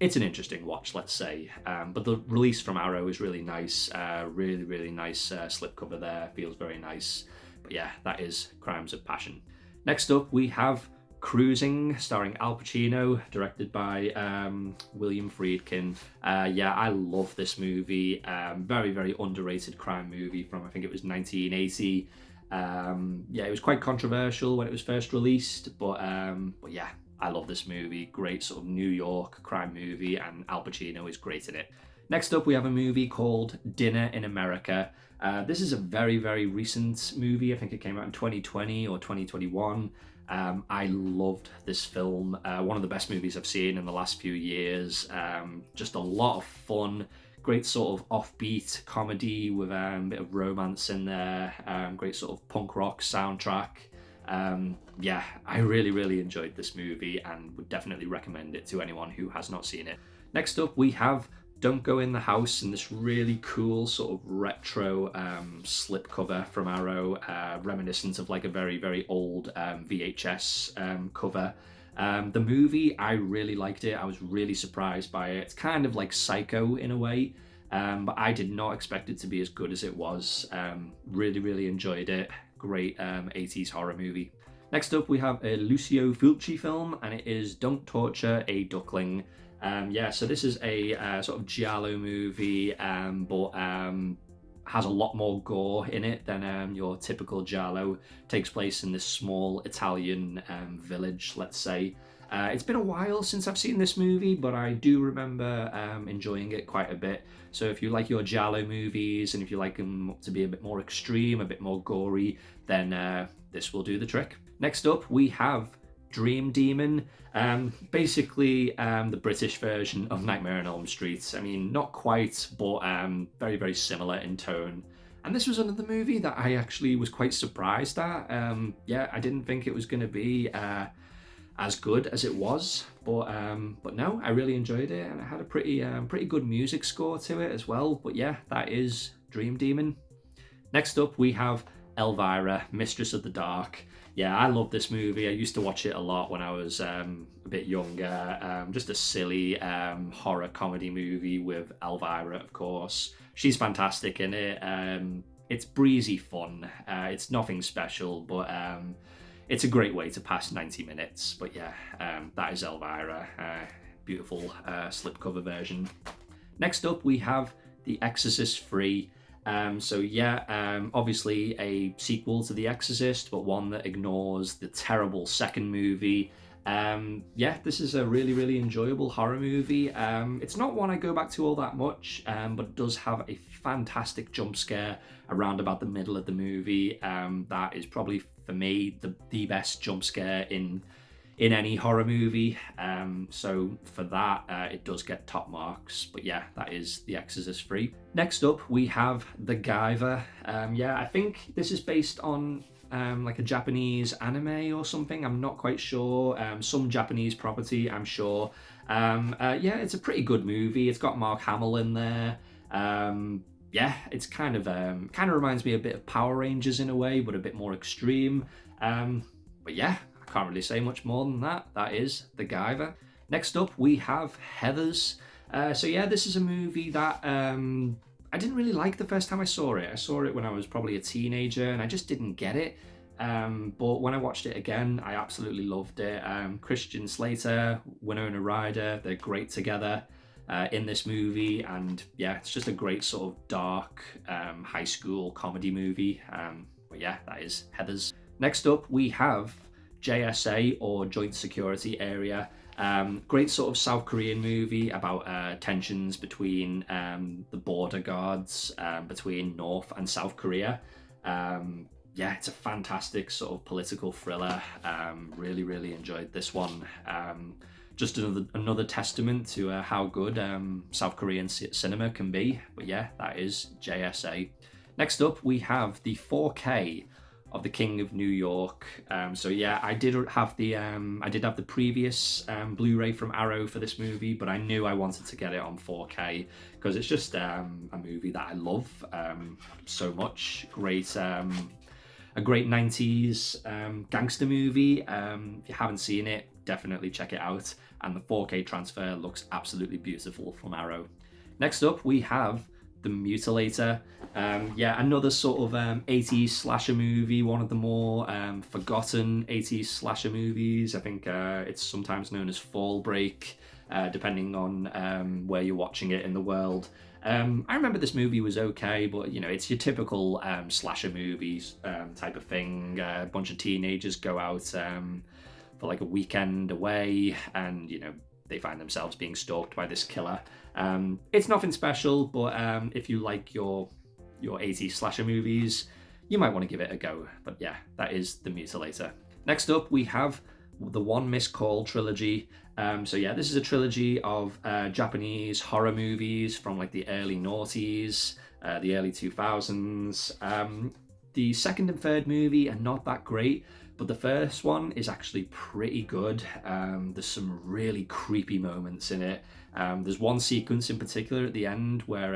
it's an interesting watch, let's say. But the release from Arrow is really nice. Really, really nice slipcover there. Feels very nice. But yeah, that is Crimes of Passion. Next up, we have Cruising, starring Al Pacino, directed by William Friedkin. Yeah, I love this movie. Very, very underrated crime movie from, I think it was 1980. Yeah, it was quite controversial when it was first released, but yeah, I love this movie. Great sort of New York crime movie, and Al Pacino is great in it. Next up, we have a movie called Dinner in America. This is a very, very recent movie. I think it came out in 2020 or 2021. I loved this film. One of the best movies I've seen in the last few years. Just a lot of fun. Great sort of offbeat comedy with a bit of romance in there. Great sort of punk rock soundtrack. Yeah, I really, really enjoyed this movie and would definitely recommend it to anyone who has not seen it. Next up, we have Don't Go in the House in this really cool sort of retro slipcover from Arrow, reminiscent of like a very, very old VHS cover. The movie, I really liked it. I was really surprised by it. It's kind of like Psycho in a way, but I did not expect it to be as good as it was. Really, really enjoyed it. Great 80s horror movie. Next up, we have a Lucio Fulci film, and it is Don't Torture a Duckling. Yeah, so this is a sort of giallo movie, but has a lot more gore in it than your typical giallo. Takes place in this small Italian village, let's say. It's been a while since I've seen this movie, but I do remember enjoying it quite a bit. So if you like your giallo movies, and if you like them to be a bit more extreme, a bit more gory, then this will do the trick. Next up, we have Dream Demon, basically the British version of Nightmare on Elm Street. I mean, not quite, but very, very similar in tone. And this was another movie that I actually was quite surprised at. Yeah, I didn't think it was going to be as good as it was, but no, I really enjoyed it, and it had a pretty good music score to it as well. But yeah, that is Dream Demon. Next up, we have Elvira, Mistress of the Dark. Yeah, I love this movie. I used to watch it a lot when I was a bit younger. Just a silly horror comedy movie with Elvira, of course. She's fantastic in it. It's breezy fun. It's nothing special, but it's a great way to pass 90 minutes. But yeah, that is Elvira. Beautiful slipcover version. Next up, we have The Exorcist 3. Obviously a sequel to The Exorcist, but one that ignores the terrible second movie. This is a really enjoyable horror movie. It's not one I go back to all that much, but it does have a fantastic jump scare around about the middle of the movie. That is probably, for me, the best jump scare in any horror movie. So for that, it does get top marks. But yeah, that is The Exorcist 3. Next up, we have The Guyver. I think this is based on like a Japanese anime or something. I'm not quite sure. Some Japanese property, I'm sure. It's a pretty good movie. It's got Mark Hamill in there. It's kind of reminds me a bit of Power Rangers in a way, but a bit more extreme. I can't really say much more than that. That is The Guyver. Next up, we have Heathers. This is a movie that I didn't really like the first time I saw it. I saw it when I was probably a teenager, and I just didn't get it. But when I watched it again, I absolutely loved it. Christian Slater, Winona Ryder, they're great together in this movie. And yeah, it's just a great sort of dark high school comedy movie. That is Heathers. Next up, we have JSA, or Joint Security Area. Great sort of South Korean movie about tensions between the border guards between North and South Korea. It's a fantastic sort of political thriller. Really enjoyed this one. Just another testament to how good South Korean cinema can be. But yeah, that is JSA. Next up, we have the 4K of The King of New York. I did have the previous Blu-ray from Arrow for this movie, but I knew I wanted to get it on 4K because it's just a movie that I love so much. A great 90s gangster movie. If you haven't seen it, definitely check it out. And the 4K transfer looks absolutely beautiful from Arrow. Next up, we have The Mutilator. Another sort of 80s slasher movie, one of the more forgotten 80s slasher movies. I think it's sometimes known as Fall Break, depending on where you're watching it in the world. I remember this movie was okay, but it's your typical slasher movies type of thing. A bunch of teenagers go out for like a weekend away, and they find themselves being stalked by this killer. It's nothing special, but if you like your 80s slasher movies, you might want to give it a go. But yeah, that is The Mutilator. Next up, we have the One Missed Call trilogy. This is a trilogy of Japanese horror movies from like the early noughties, the early 2000s. The second and third movie are not that great, but the first one is actually pretty good. There's some really creepy moments in it. There's one sequence in particular at the end where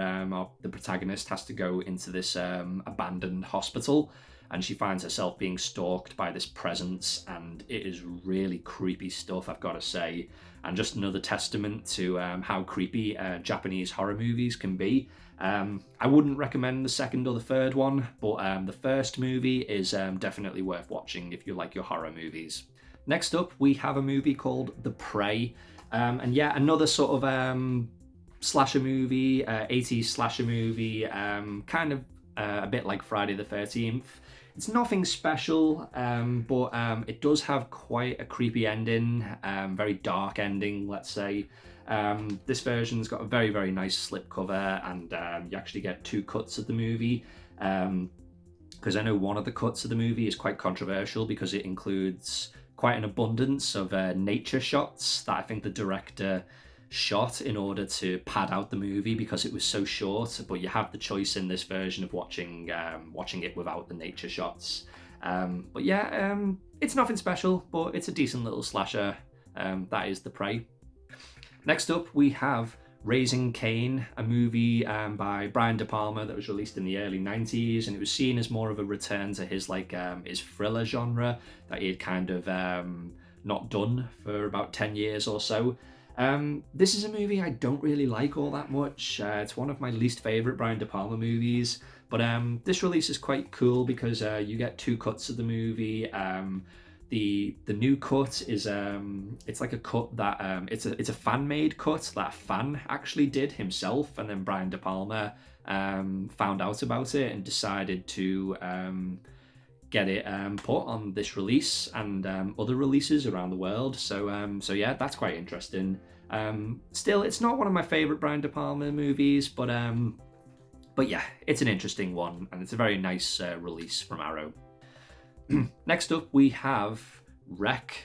the protagonist has to go into this abandoned hospital, and she finds herself being stalked by this presence, and it is really creepy stuff, I've got to say. And just another testament to how creepy Japanese horror movies can be. I wouldn't recommend the second or the third one, but the first movie is definitely worth watching if you like your horror movies. Next up, we have a movie called The Prey. Another sort of slasher movie, 80s slasher movie, kind of a bit like Friday the 13th. It's nothing special, but it does have quite a creepy ending, very dark ending, let's say. This version's got a very nice slipcover, and you actually get two cuts of the movie. Because I know one of the cuts of the movie is quite controversial because it includes quite an abundance of nature shots that I think the director shot in order to pad out the movie because it was so short. But you have the choice in this version of watching it without the nature shots. But yeah, it's nothing special, but it's a decent little slasher. That is The Prey. Next up, we have Raising Cain, a movie by Brian De Palma that was released in the early 90s, and it was seen as more of a return to his his thriller genre that he had kind of not done for about 10 years or so. This is a movie I don't really like all that much. It's one of my least favorite Brian De Palma movies, but this release is quite cool because you get two cuts of the movie. The new cut is it's like a cut that it's a fan made cut that a fan actually did himself, and then Brian De Palma found out about it and decided to get it put on this release and other releases around the world. So yeah, that's quite interesting. Still, it's not one of my favorite Brian De Palma movies, but yeah, it's an interesting one, and it's a very nice release from Arrow. Next up, we have Wreck.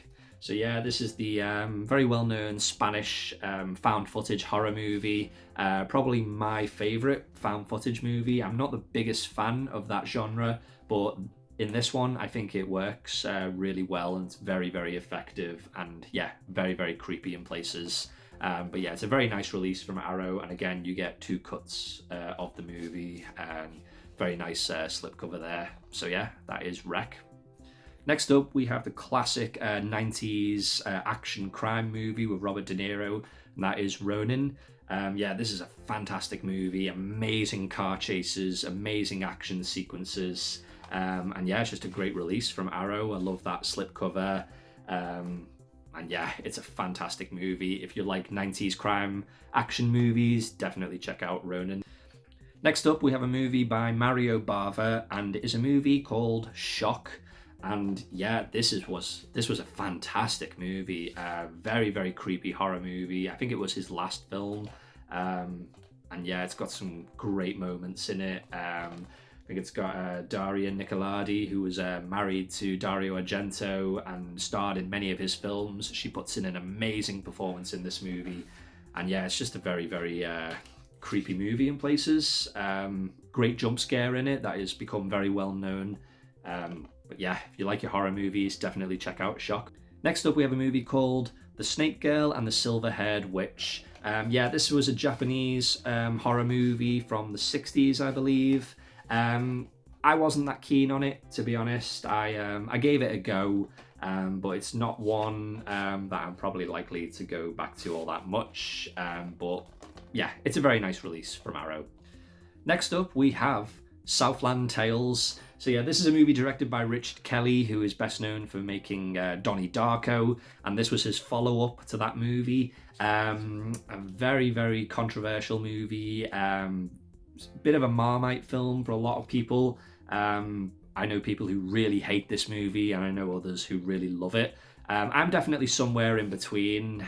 So yeah, this is the very well-known Spanish found footage horror movie. Probably my favorite found footage movie. I'm not the biggest fan of that genre, but in this one, I think it works really well, and it's very, very effective, and yeah, very, very creepy in places. But yeah, it's a very nice release from Arrow, and again, you get two cuts of the movie, and very nice slipcover there. So yeah, that is Wreck. Next up, we have the classic 90s action crime movie with Robert De Niro, and that is Ronin. Yeah, this is a fantastic movie, amazing car chases, amazing action sequences, and yeah, it's just a great release from Arrow. I love that slipcover, and yeah, it's a fantastic movie. If you like 90s crime action movies, definitely check out Ronin. Next up, we have a movie by Mario Bava, and it is a movie called Schlock. And yeah, this was a fantastic movie, very, very creepy horror movie. I think it was his last film, and yeah, it's got some great moments in it. I think it's got Daria Nicolodi, who was married to Dario Argento and starred in many of his films. She puts in an amazing performance in this movie, and yeah, it's just a very, very creepy movie in places. Great jump scare in it that has become very well known. But yeah, if you like your horror movies, definitely check out Schlock. Next up, we have a movie called The Snake Girl and the Silver-Haired Witch. Yeah, this was a Japanese horror movie from the 60s, I believe. I wasn't that keen on it, to be honest. I gave it a go, but it's not one that I'm probably likely to go back to all that much. But yeah, it's a very nice release from Arrow. Next up, we have Southland Tales. So yeah, this is a movie directed by Richard Kelly, who is best known for making Donnie Darko, and this was his follow-up to that movie. A very, very controversial movie, bit of a Marmite film for a lot of people. I know people who really hate this movie, and I know others who really love it. I'm definitely somewhere in between.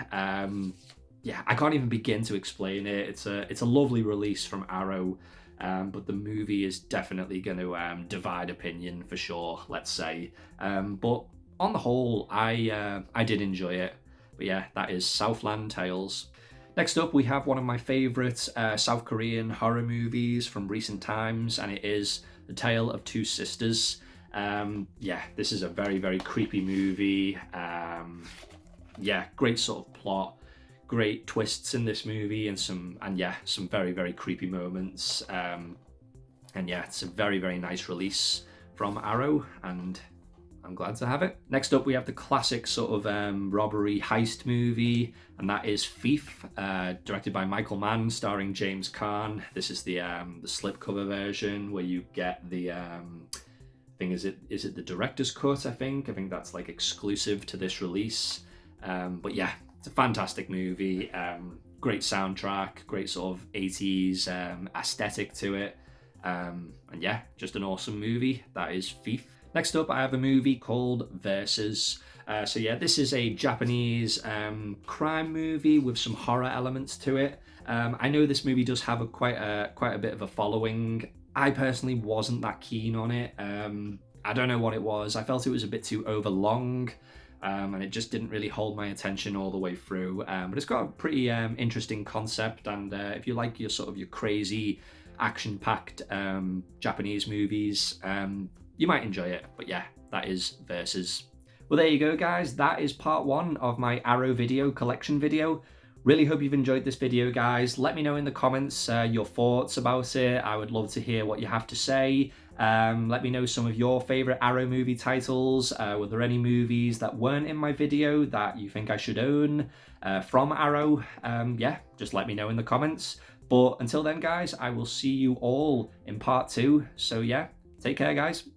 Yeah, I can't even begin to explain it. It's a lovely release from Arrow. But the movie is definitely going to divide opinion for sure, let's say. But on the whole, I did enjoy it. But yeah, that is Southland Tales. Next up, we have one of my favourite South Korean horror movies from recent times, and it is The Tale of Two Sisters. Yeah, this is a very, very creepy movie. Yeah, great sort of plot. Great twists in this movie, and some very, very creepy moments. And yeah, it's a very, very nice release from Arrow, and I'm glad to have it. Next up, we have the classic sort of robbery heist movie, and that is Thief, directed by Michael Mann, starring James Caan. This is the slipcover version where you get the thing. Is it the director's cut? I think that's like exclusive to this release. But yeah. It's a fantastic movie, great soundtrack, great sort of 80s aesthetic to it, and yeah, just an awesome movie. That is Thief. Next up, I have a movie called Versus. So yeah, this is a Japanese crime movie with some horror elements to it. I know this movie does have quite a bit of a following. I personally wasn't that keen on it. I don't know what it was. I felt it was a bit too overlong. And it just didn't really hold my attention all the way through. But it's got a pretty interesting concept, and if you like your crazy, action-packed Japanese movies, you might enjoy it. But yeah, that is versus. Well, there you go, guys. That is part 1 of my Arrow video collection video. Really hope you've enjoyed this video, guys. Let me know in the comments your thoughts about it. I would love to hear what you have to say. Let me know some of your favorite Arrow movie titles. Were there any movies that weren't in my video that you think I should own from Arrow? Yeah, just let me know in the comments. But until then, guys, I will see you all in part 2. So yeah, take care, guys.